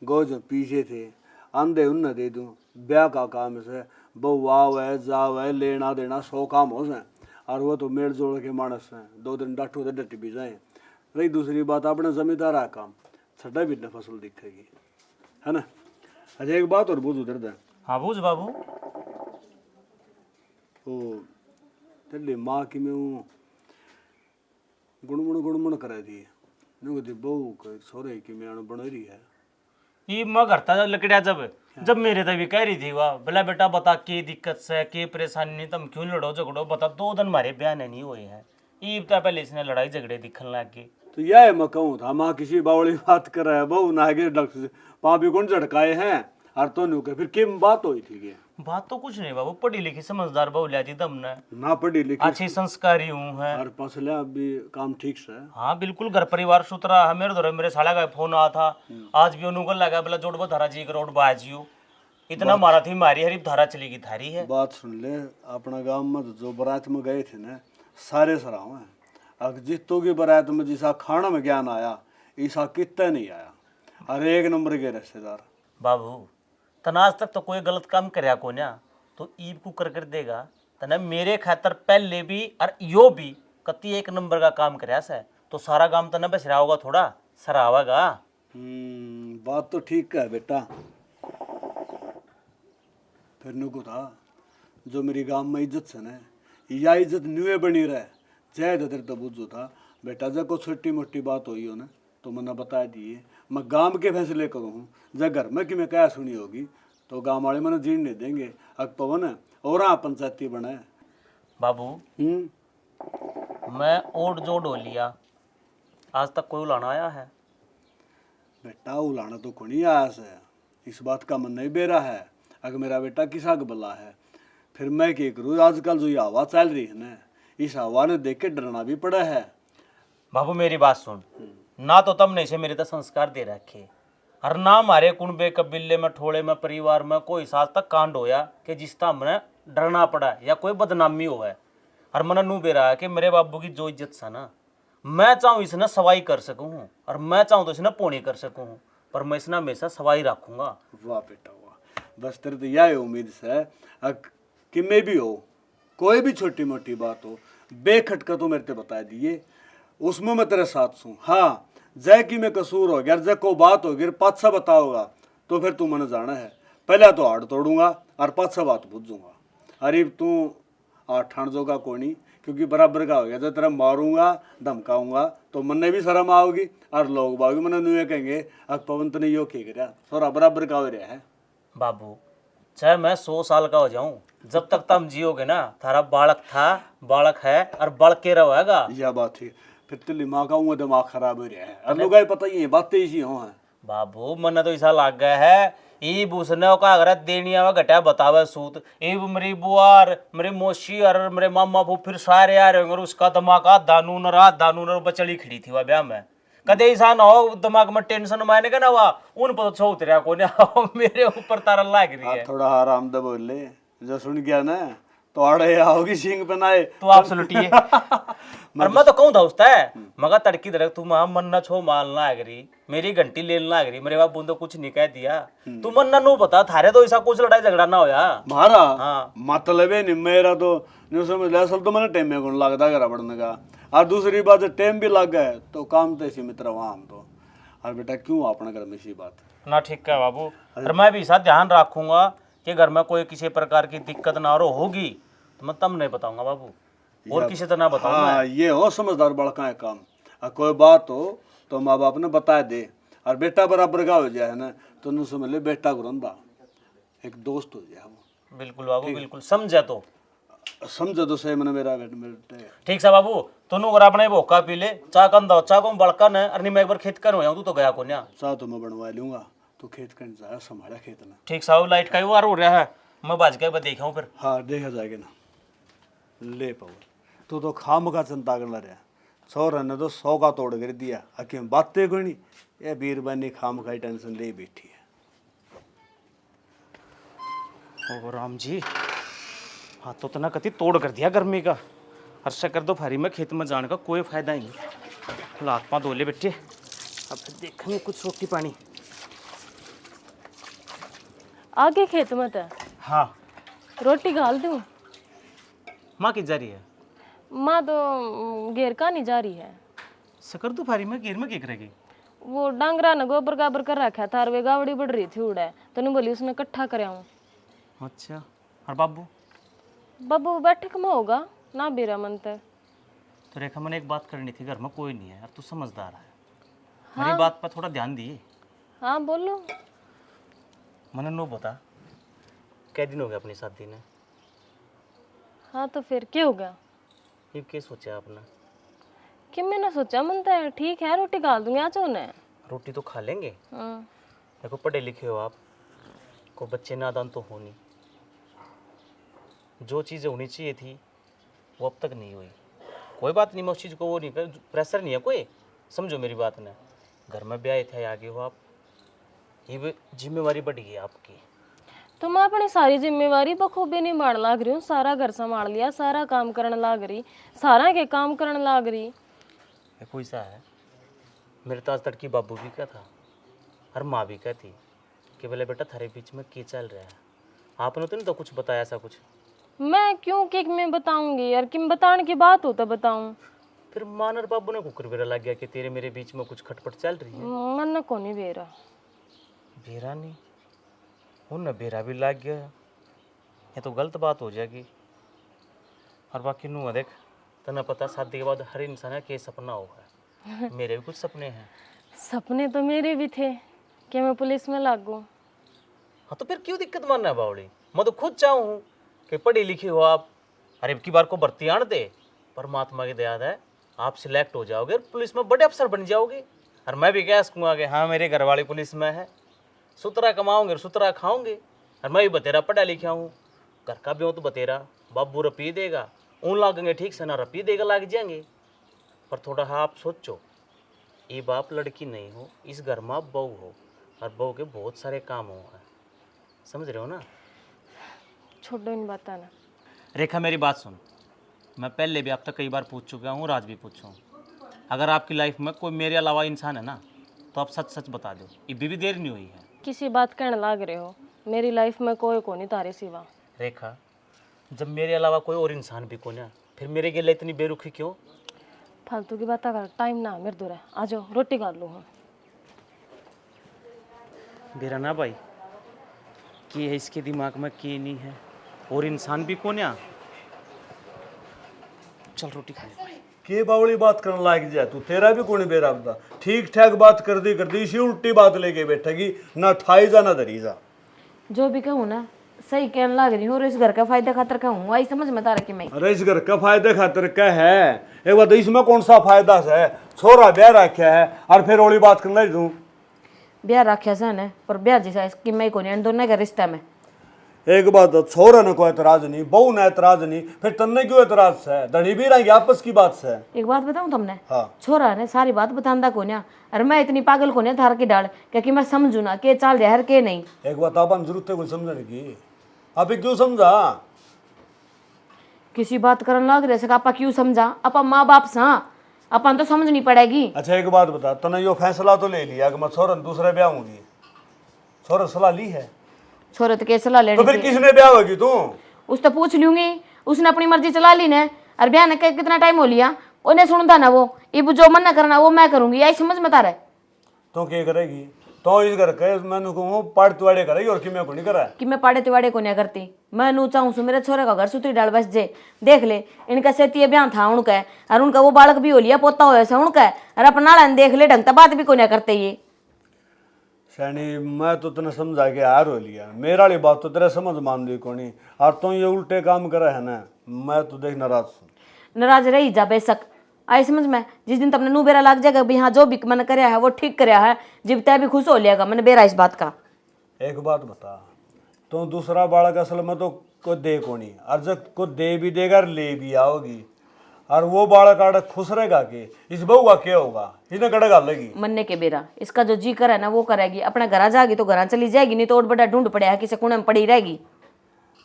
गो जो पीछे थे आंधे उन दे दूँ, ब्याह का काम से बहु आव है जाव है, लेना देना 100 काम हो जाए, और वो तो मेल जोड़ के मानस हैं, 2 दिन डाटू तो डटी भी जाए। रही दूसरी बात अपने जमींदार आ काम छठा भी न फसल दिखेगी, है ना। अच्छा एक बात और बुझ उधर। हाँ बूझ बाबू। ओ तेरी माँ की मैं हूँ गुणमुण करा दी, बहू सोरे की मैं बन रही है। ये मैं घर था लकड़िया जब मेरे तभी कह रही थी वाह बोला बेटा बता के दिक्कत से के परेशानी नहीं, तुम क्यों लड़ो झगड़ो, बता 2 दिन हमारे बयान नहीं हुए हैं, ईब तो पहले इसने लड़ाई झगड़े दिखने लग गए। तो यह मैं कहूँ था, माँ किसी बावड़ी बात कर रहा है, बहू नागे डॉक्टर से पापी कौन झटकाए हैं, और तो नहीं कह फिर किम बात हुई थी क्या? बात तो कुछ नहीं बाबू, पढ़ी लिखी समझदार बहु ली थी तुमने, ना पढ़ी लिखी अच्छी संस्कारी हूँ है। और पसले अभी काम ठीक से है। हाँ बिल्कुल घर परिवार सुतरा है, मेरे साला का फोन आया था आज भी उन्होंने लगा बोला जोड़ धारा जी करोड़ बाजियो, इतना मारा थी मारी हरी धारा चली गई थारी है। बात सुन ले, अपना गांव में तो जो बारात में गए थे ना सारे सराव हैं, अब जितों की बारात में जिसा खाना में ज्ञान आया ईसा कितना नहीं आया, और 1 नंबर के रिश्तेदार। बाबू तनाज तक तो कोई गलत काम करया को ना, तो ईब को कर देगा तना मेरे खातर पहले भी और यो भी कति 1 नंबर का काम करया से, तो सारा काम तना बस रहा होगा थोड़ा सरावागा। बात तो ठीक है बेटा, फिर नुको था जो मेरी गांव में इज्जत से न या इज्जत न्यूए बनी रहे, जय दर तो बुझो था बेटा, जब कोई छोटी मोटी बात हुई हो ना तो मैंने बता दिए, मैं गांव के फैसले करूँ, जब घर में कि मैं क्या सुनी होगी तो गांव वाले मैंने जीण नहीं देंगे, अक पवन और पंचायती बने। बाबू मैं ओट जोड़ हो लिया, आज तक कोई उलाना आया है? बेटा उलाना तो कोनी आया से, इस बात का मन नहीं बेरा है, अगर मेरा बेटा किसा का भला है, फिर मैं क्या करूँ। आजकल जो ये हवा चल रही है ना, इस हवा ने देख के डरना भी पड़ा है। बाबू मेरी बात सुन, ना तो तुमने इसे मेरे तक संस्कार दे रखे, और ना हमारे कुनबे कबीले में ठोड़े में परिवार में कोई साल तक कांड होया कि जिसका हमने डरना पड़ा या कोई बदनामी हो है। और मन नू बे रहा है कि मेरे बाबू की जो इज्जत सा ना, मैं चाहूँ इसने सवाई कर सकूँ, और मैं चाहूँ तो इसने पोनी कर सकूँ, पर मैं इसने हमेशा सवाई रखूँगा। वाह बेटा वाह, बस तेरे तो यह उम्मीद है कि मैं भी हो, कोई भी छोटी मोटी बात हो बेखटका तो मेरे ते बता दिए, उसमें मैं तेरे साथ हूँ। हाँ, जय की मैं कसूर हो गया, जय को बात हो गया पाछा बताओगा तो फिर तू मन जाना है, पहले तो हाड़ तोड़ूंगा और पाछा बात बुझूंगा। अरे तू ठाण जोगा कोनी, क्योंकि बराबर का हो गया, जब तेरा मारूंगा धमकाऊंगा तो मन भी शर्म आओगी और लोग बागी मन नुए कहेंगे अक पवन ने यो क्या कर थोड़ा बराबर का हो रहा है। बाबू चाहे मैं 100 साल का हो जाऊं, जब तक तुम जियोगे ना, थारा बालक था, बालक है और बढ़ के रहेगा। यह बात है, फिर तो लिमा का दिमाग खराब हो रहा है, और लोग पता ही है बातें इसी हो हैं। बाबू मन तो ऐसा लग गया है, ई बुसने का अगर देनिया में घटा बतावे सूत, ई मेरी बुआ मेरी मौसी और मेरे मामा वो फिर सारे आ रहे होंगे, और उसका दिमाग दानू बचड़ी खड़ी थी वह ब्याह में। कदे ऐसा ना हो दिमाग में टेंशन मायने का ना हुआ, उन पर तो छो उतरिया को मेरे ऊपर तारा लाग रही है। थोड़ा आराम दे बोले, जो सुन गया ना तो आड़े आओगी सिंह पे नाए तो आप सुलटिए। और मैं तो कहूँ था उसता है, मगर तड़की दरक तू वहां मन न छो मालना आगरी, मेरी घंटी लेना आगरी, मेरे बाप बुंदो कुछ नहीं कह दिया, तू मन न नो बता, थारे तो ऐसा कुछ लड़ाई झगड़ा ना होया मारा। हाँ। मतलब है नहीं मेरा तो नहीं समझ लिया, असल तो मैंने टाइम में गुण लगता घर बढ़ने का, और दूसरी बात टाइम भी लग गए तो काम तो इसी मित्र वहाँ हम तो। और बेटा क्यों अपना घर में इसी बात ना, ठीक है बाबू, और मैं भी ऐसा ध्यान रखूंगा कि घर में कोई किसी प्रकार की दिक्कत ना हो, होगी तो मैं तब नहीं बताऊंगा बाबू, और किसी तरह बताऊंगा। हाँ, ये हो समझदार बड़का है काम, और कोई बात हो तो माँ बाप ने बता दे, और बेटा बराबर का हो जाए ना तो नहीं समझ ले बेटा गुरंदा एक दोस्त हो जाए वो। बिल्कुल बाबू बिल्कुल, समझे तो समझो तो सही मैंने मेरा बेटे। ठीक है बाबू, तूने अगर अपने भोका पी ले, चाह कन दो चाह को बड़कन है, और नहीं मैं एक बार खेत कर हो जाऊं, तू तो गया को ना चाह तो मैं बनवा लूंगा, तो खेत कर जाया संभाला खेत में। ठीक साहब, लाइट का ही वार हो रहा है, मैं बाज के देखा हूँ फिर। हाँ देखा जाएगा ना, ले पाओ तू तो खाम का चिंता करना रहा, छोर ने तो 100 का तोड़ कर दिया, अकेले बातें कोई नहीं, ये बीरबानी खाम का टेंशन ले बैठी है। ओ राम जी, हाँ तो इतना कति तोड़ कर दिया गर्मी का, हर्षा कर दो भारी में खेत में जाने का कोई फायदा ही नहीं। लात पाँ धो ले बेटे, अब देखेंगे कुछ रोटी पानी। आगे खेत में था, हाँ रोटी घाल दूँ? माँ की जा रही है? माँ तो घेर का नहीं जा रही है। शकर तो भारी में गिर में क्या करेगी? वो डांगरा ने गोबर गाबर कर रखा था, और वे गावड़ी बढ़ रही थी उड़े, तो नहीं बोली उसने इकट्ठा कर आऊँ। अच्छा, और बाबू? बाबू बैठक में होगा ना, बेरा मनते। तो रेखा मैंने एक बात करनी थी, घर में कोई नहीं है यार, तू समझदार है, मेरी बात पर थोड़ा ध्यान दिए। हाँ बोलो। मैंने नो बता, कै दिन हो गया अपनी शादी ने? हाँ तो फिर क्या हो गया? ये क्या सोचा आपने? कि मैंने सोचा मनता है ठीक है, रोटी घाल दूंगी, आ जाओ ना। रोटी तो खा लेंगे, हाँ। देखो पढ़े लिखे हो आप, को बच्चे नादान तो हो नहीं, जो चीज़ें होनी चाहिए थी वो अब तक नहीं हुई। कोई बात नहीं, मैं उस चीज़ को वो नहीं कर, प्रेशर नहीं है कोई, समझो मेरी बात ना, घर में ब्याह थे आगे हो आप, ये जिम्मेवारी बढ़ गई आपकी। तो मैं अपनी सारी जिम्मेवारी बखूबी नहीं मार लाग रही हूँ, सारा घर संभाल लिया, सारा काम करने लाग रही, सारा के काम करने लाग रही। कोई सा है, मेरे तो आज तड़की बाबू भी क्या था और माँ भी क्या थी कि बोले बेटा थारे बीच में क्या चल रहा है, आपने तो नहीं तो कुछ बताया ऐसा कुछ? मैं क्यों कि मैं बताऊंगी यार, कि बताने की बात हो तो बताऊं। फिर मानर बाबू ने कुकर बेरा लग गया कि तेरे मेरे बीच में कुछ खटपट चल रही है। मन को नहीं बेरा, बेरा नहीं, उन बेरा भी लग गया, ये तो गलत बात हो जाएगी। और बाकी नू देख, तना पता शादी के बाद हर इंसान का क्या सपना होगा, मेरे भी कुछ सपने हैं। सपने तो मेरे भी थे कि मैं पुलिस में लागू। हाँ तो फिर क्यों दिक्कत मानना है बावड़ी, मैं तो खुद चाहूँ कि पढ़ी लिखी हो आप, अरे अब की बार को भर्ती आन दे, परमात्मा की दया है आप सिलेक्ट हो जाओगे और पुलिस में बड़े अफसर बन जाओगे। और मैं भी कह सकूँगा कि हाँ मेरे घर वाले पुलिस में है, सुतरा कमाओगे सुतरा खाओगे। और मैं भी बतेरा पढ़ा लिखा हूँ, घर का भी हूँ तो बतेरा बाबू रपी देगा, ऊन लागेंगे ठीक से ना रपी देगा लाग जाएंगे। पर थोड़ा हाँ आप सोचो, ये बाप लड़की नहीं हो, इस घर में आप बहू हो और बहू के बहुत सारे काम हो, समझ रहे हो ना। छोड़ो इन बातें ना। रेखा मेरी बात सुन, मैं पहले भी आप तक कई बार पूछ चुका हूँ और आज भी पूछूँ, अगर आपकी लाइफ में कोई मेरे अलावा इंसान है ना तो आप सच सच बता दो, इतनी भी देर नहीं हुई है। किसी बात कहने लाग रहे हो, मेरी लाइफ में कोई को नहीं तारे सिवा। रेखा जब मेरे अलावा कोई और इंसान भी को ना, फिर मेरे के लिए इतनी बेरुखी क्यों? फालतू की बातें कर, टाइम ना मेरे दूर है, आ जाओ रोटी खा लो। हाँ मेरा ना भाई कि है इसके दिमाग में की नहीं है, और इंसान भी को ना। चल रोटी खा ले भाई। के बावली बात करने लाग जाए तू, तेरा भी कौन बेरा बता। ठीक ठाक बात कर दी इसी उल्टी बात लेके बैठेगी, ना ठाई जा ना धरी जा। जो भी कहूँ ना सही कहने लग रही हूँ, और इस घर का फायदा खातर कहूँ, आई समझ में तारा कि मैं। अरे इस घर का फायदे खातिर क्या है, एक बात इसमें कौन सा फायदा है? छोरा ब्याह रखा है और फिर ओली बात करने लग तू। ब्याह रखा से ने पर ब्याह जैसा इसकी मैं को नहीं, दोनों का रिश्ता में। एक बात, छोरा ने कोई एतराज नहीं, बहू ने एतराज नहीं, फिर तन्ने क्यों एतराज है? धनी भी रहेंगे आपस की बात से। एक बात बताऊं तुमने, हाँ। छोरा ने सारी बात बतांदा को ना, अरे मैं इतनी पागल को नहीं थार की डाल क्योंकि मैं समझू ना के चाल रहा है के नहीं। एक बात आप जरूरत है कुछ समझने की, आप क्यों समझा? किसी बात करने लग रहे से आपा क्यों समझा? आपा माँ बाप सा अपन तो समझनी पड़ेगी। अच्छा एक बात बता, तने यो फैसला तो ले लिया कि मैं छोरन दूसरे ब्याह होंगी, छोरन सलाह ली है छोरे तो कैसे ला तो लेनी फिर थी? किसने ब्याह होगी तू? उस तो पूछ लूंगी, उसने अपनी मर्जी चला ली ने, और ब्याह ने कितना टाइम हो लिया, उन्हें सुनता ना वो, इब जो मन न करना वो मैं करूंगी, यही समझ में तारा है। तो क्या करेगी? तो इस घर के मैंने कहूँ पाड़ तुआड़े करेगी और कि मैं को नहीं करा है। कि मैं पाड़े तिवाड़े को नहीं करती, मैं नू चाहूँ सु मेरे छोरे का घर सुतरी डाल बस जे। देख ले इनका सेती ब्याह था उनका है, और उनका वो बालक भी हो लिया, पोता हो ऐसा उनका है, और अपना देख ले ढंग बात भी को नहीं करते ये। सैनी मैं तो तने समझा के हार हो लिया, मेरा वाली बात तो तेरे समझ मान दी कोनी, और तो ये उल्टे काम करे है ना, मैं तो देख नाराज हूँ। नाराज रही जा बेशक, आई समझ में, जिस दिन तुमने नू बेरा लाग जाएगा भी हाँ जो भी मन कराया है वो ठीक कराया है, जब तय भी खुश हो लिएगा मैंने बेरा इस बात का। एक बात बता, तो दूसरा बालक असल में तो को दे कोनी, और जब को दे भी देगा ले भी आओगी, और वो बालक आड़ खुश रहेगा कि इस बहू का क्या होगा, इन्हें कड़ा गाल लगी मन्ने के बेरा इसका जो जी करे ना वो करेगी, अपना घर जाएगी तो घर चली जाएगी, नहीं तो और बड़ा ढूंढ पड़ा है किसी कोने में पड़ी रहेगी।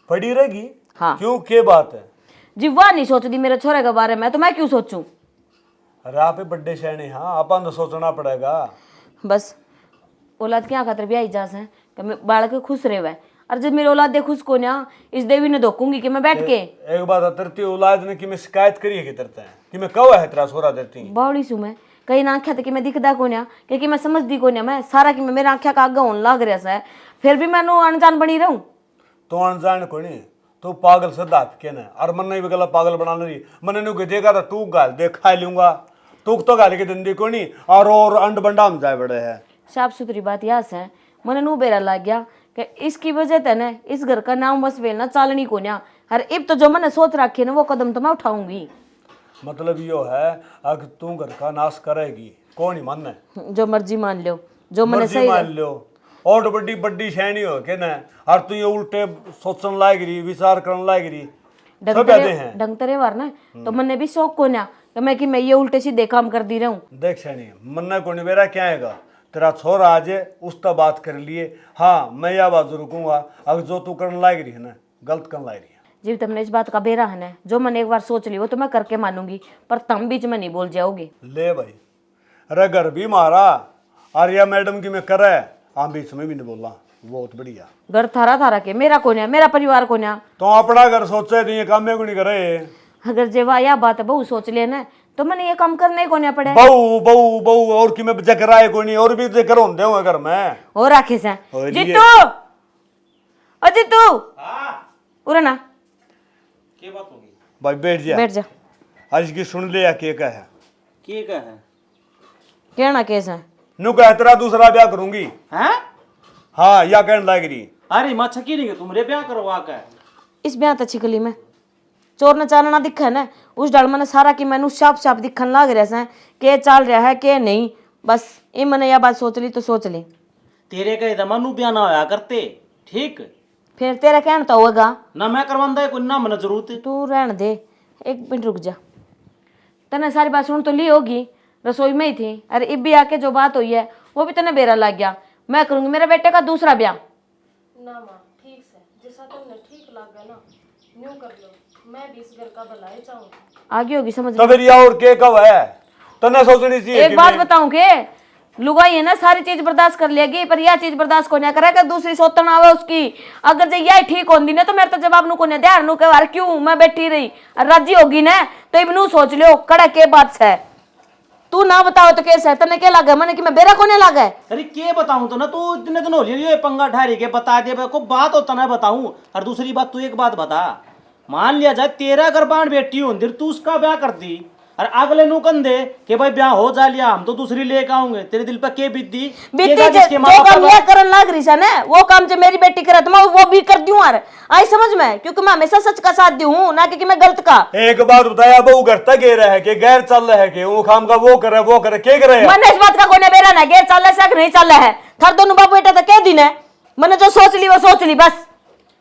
पड़ी रहेगी? हाँ। क्यों क्या बात है? जी वाह नहीं सोच दी मेरे छोरे के बारे में, तो मैं क्यों सोचूं? अरे आप ही बड्डे शहने, हाँ अपन तो सोचना पड़ेगा। बस औलाद क्या खातर भी आई जा से कि मैं बालक खुश रहे हुए, और जब मेरी औलाद दे खुश को ना, इस देवी ने धोकूंगी कि मैं बैठ के। एक बात तरती औलाद ने कि मैं शिकायत करी है कि तरते हैं कि मैं कवा है तेरा छोरा देती बावड़ी सू मैं कहीं ना आख्या था कि मैं दिखदा को ना, क्योंकि मैं समझदी को ना, मैं सारा कि मैं मेरा आख्या का आगे होने लग रहा है, फिर भी मैं अनजान बनी रहूं। तो अनजान को नहीं, तो पागल सदा के ना, और मन नहीं गला पागल बना रही, मैंने नु देगा तो तू गाल दे खा लूंगा, तू तो गाल के दंदी को नहीं, और अंड बंडा में जाए बड़े है। साफ सुथरी बात याद है, मैंने नू बेरा लग गया कि इसकी वजह से ना इस घर का नाम बस वेलना चालनी को ना, और अब तो जो मैंने सोच रखी ना वो कदम तो मैं उठाऊंगी। मतलब यो है अगर तू घर का नाश करेगी कौन ही मन है, जो मर्जी मान लो, जो मैंने मर्जी सही मान लो, और बड़ी बड़ी शैनी हो के ना, और तू ये उल्टे सोचने लायक रही, विचार करने लायक रही, सब यादें हैं। ढंग तेरे वार ना तो मैंने भी शौक को ना कि मैं ये उल्टे सीधे काम कर दी रहूं। देख शैनी मन्ना को नहीं बेरा क्या आएगा, तेरा छोरा आज उस तक बात कर लिए, हाँ मैं यह बात रुकूंगा, अगर जो तू करने लायक रही है ना गलत करने लायक रही है। जी तुमने इस बात का बेरा है ना, जो मैंने एक बार सोच ली वो तो मैं करके मानूंगी, पर तुम बीच में नहीं बोल जाओगे। ले भाई, अरे घर भी मारा आर्या मैडम की मैं करे, हाँ बीच में भी नहीं बोला, बहुत बढ़िया। घर थारा थारा के मेरा को ना, मेरा परिवार को ना, तो अपना घर सोचे तो ये काम में को नहीं करे। अगर जेवा यह बात है बहु सोच लेना तो मैंने ये काम करने को नहीं पड़े। बहू बहू बहू और कि मैं जकर आए कोई नहीं, और भी जकर होंगे होंगे घर में और आखे से और ये- जीतू, ओ जीतू उरे ना क्या बात होगी? भाई बैठ जा, बैठ जा। आज की सुन ले या के का है, क्या का है? कहना केस है? नु कह तेरा दूसरा ब्याह करूंगी, हैं? हाँ या कहने लग रही। अरे माँ छकी नहीं तुम रे ब्याह करो आकर। इस ब्याह तो छिकली में चोर न चालना दिखा ना, उस डाल मैंने सारा कि मैंने साफ साफ दिखन लग रहा है के चाल रहा है के नहीं, बस ये मैंने यह बात सोच ली तो सोच ली। तेरे कहे दमानू ब्याह ना होया करते ठीक फिर तेरा कहना तो होगा। ना मैं करवांदा है कोई ना मना जरूरत है। तू रहने दे, एक मिनट रुक जा। तने सारी बात सुन तो ली होगी, रसोई में ही थी। अरे इब भी आके जो बात हुई है वो भी तने बेरा लग गया। मैं करूंगी मेरे बेटे का दूसरा ब्याह। ना माँ ठीक से जैसा तुमने ठीक लगा ना यूं कर लो, मैं भी इस घर का भलाई चाहूंगी। आगे होगी समझ तो फिर या और के कब है तने सोचनी चाहिए। एक बात बताऊं के लुगाई है ना सारी चीज बर्दाश्त कर लेगी, पर यह चीज बर्दाश्त को नहीं करेगा दूसरी सोतन आवे उसकी। अगर जे यह ठीक होंदी ना तो मेरे तो जवाब नु को नहीं ध्यान नु के यार क्यों मैं बैठी रही। और राजी होगी ना तो इबनू सोच लियो कड़ा के बात है। तू ना बताओ तो कैसे है, तने क्या लगा मैंने कि मैं बेरा को नहीं लगा है। अरे के बताऊं तो ना तू इतने दिन हो लिए ये पंगा ठारी के बता दे को बात होता ना बताऊं। और दूसरी बात तू एक बात बता, मान लिया जाए तेरा अगर बाण बेटी होंदी तू उसका ब्याह कर दी और अगले नु कन दे कि भाई ब्याह हो जा लिया हम तो दूसरी लेके आऊंगे, तेरे दिल पे के बीती बीती जो काम यह करन लाग रही है ना वो काम जो मेरी बेटी करत मैं वो भी कर दूं। यार आई समझ में, क्योंकि मैं हमेशा सच का साथ दूं ना कि मैं गलत का। एक बार बताया बहू घर तक गे रहा है कि गैर चल रहा है कि वो काम का वो करे के करे। मैंने इस बात का कोई बेरा ना गैर चल रहा है नहीं चल रहा है। थर दोनों बाप बेटा तो कह दिन है मैंने जो सोच ली वो सोच ली बस।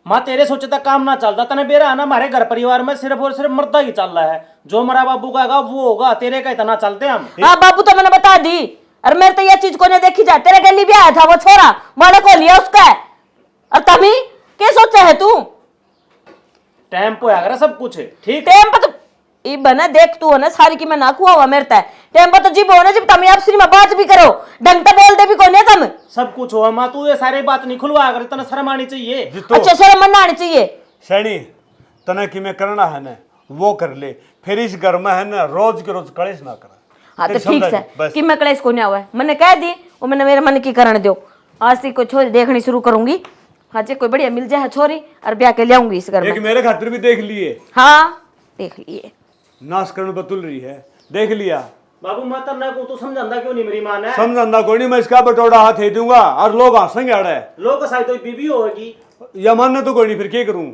माँ तेरे सोचे तक काम ना चलता तने बेरा है ना हमारे घर परिवार में सिर्फ और सिर्फ मर्दा ही चल रहा है। जो हमारा बाबू कहेगा वो होगा, तेरे का इतना चलते हम। हाँ बाबू तो मैंने बता दी। और मेरे तो ये चीज को नहीं देखी जाए। तेरे गली भी आया था वो छोरा बड़े को लिया उसका है। और तभी क्या सोचा है तू? टाइम पे आकर सब कुछ है ठीक। टाइम पर तो ये बना देख तू है ना सारी की मैं ना खुआ हुआ मेरे तय टाइम पर तो जीव हो ना जब तुम आप श्री में बात भी करो ढंग से बोल दे भी कौन है तुम। सब कुछ हुआ माँ तू ये सारी बात नहीं खुलवा कर इतना शर्म आनी चाहिए। अच्छा शर्म मना आनी चाहिए। सैनी तने कि मैं करना है ना वो कर ले, फिर इस घर में है ना रोज के रोज कलेश ना कर। हाँ तो ठीक है कि मैं कलेश को नहीं हुआ है मैंने कह दी वो मैंने मेरे मन की करण दो। आज से कोई छोरी देखनी शुरू करूंगी। हाँ जी कोई बढ़िया मिल जाए छोरी और ब्याह के ले आऊंगी इस घर एक में। मेरे खातिर भी देख लिए। हाँ देख लिए नाश करने बतुल रही है देख लिया। बाबू मैं तब को तो समझांदा क्यों नहीं मेरी मां ने? समझांदा कोई नहीं, मैं इसका बटोड़ा हाथ दे दूंगा और लोग हंसेंगे। अड़े लोग शायद तो बीबी होगी या मानने तो कोई नहीं, फिर क्या करूं?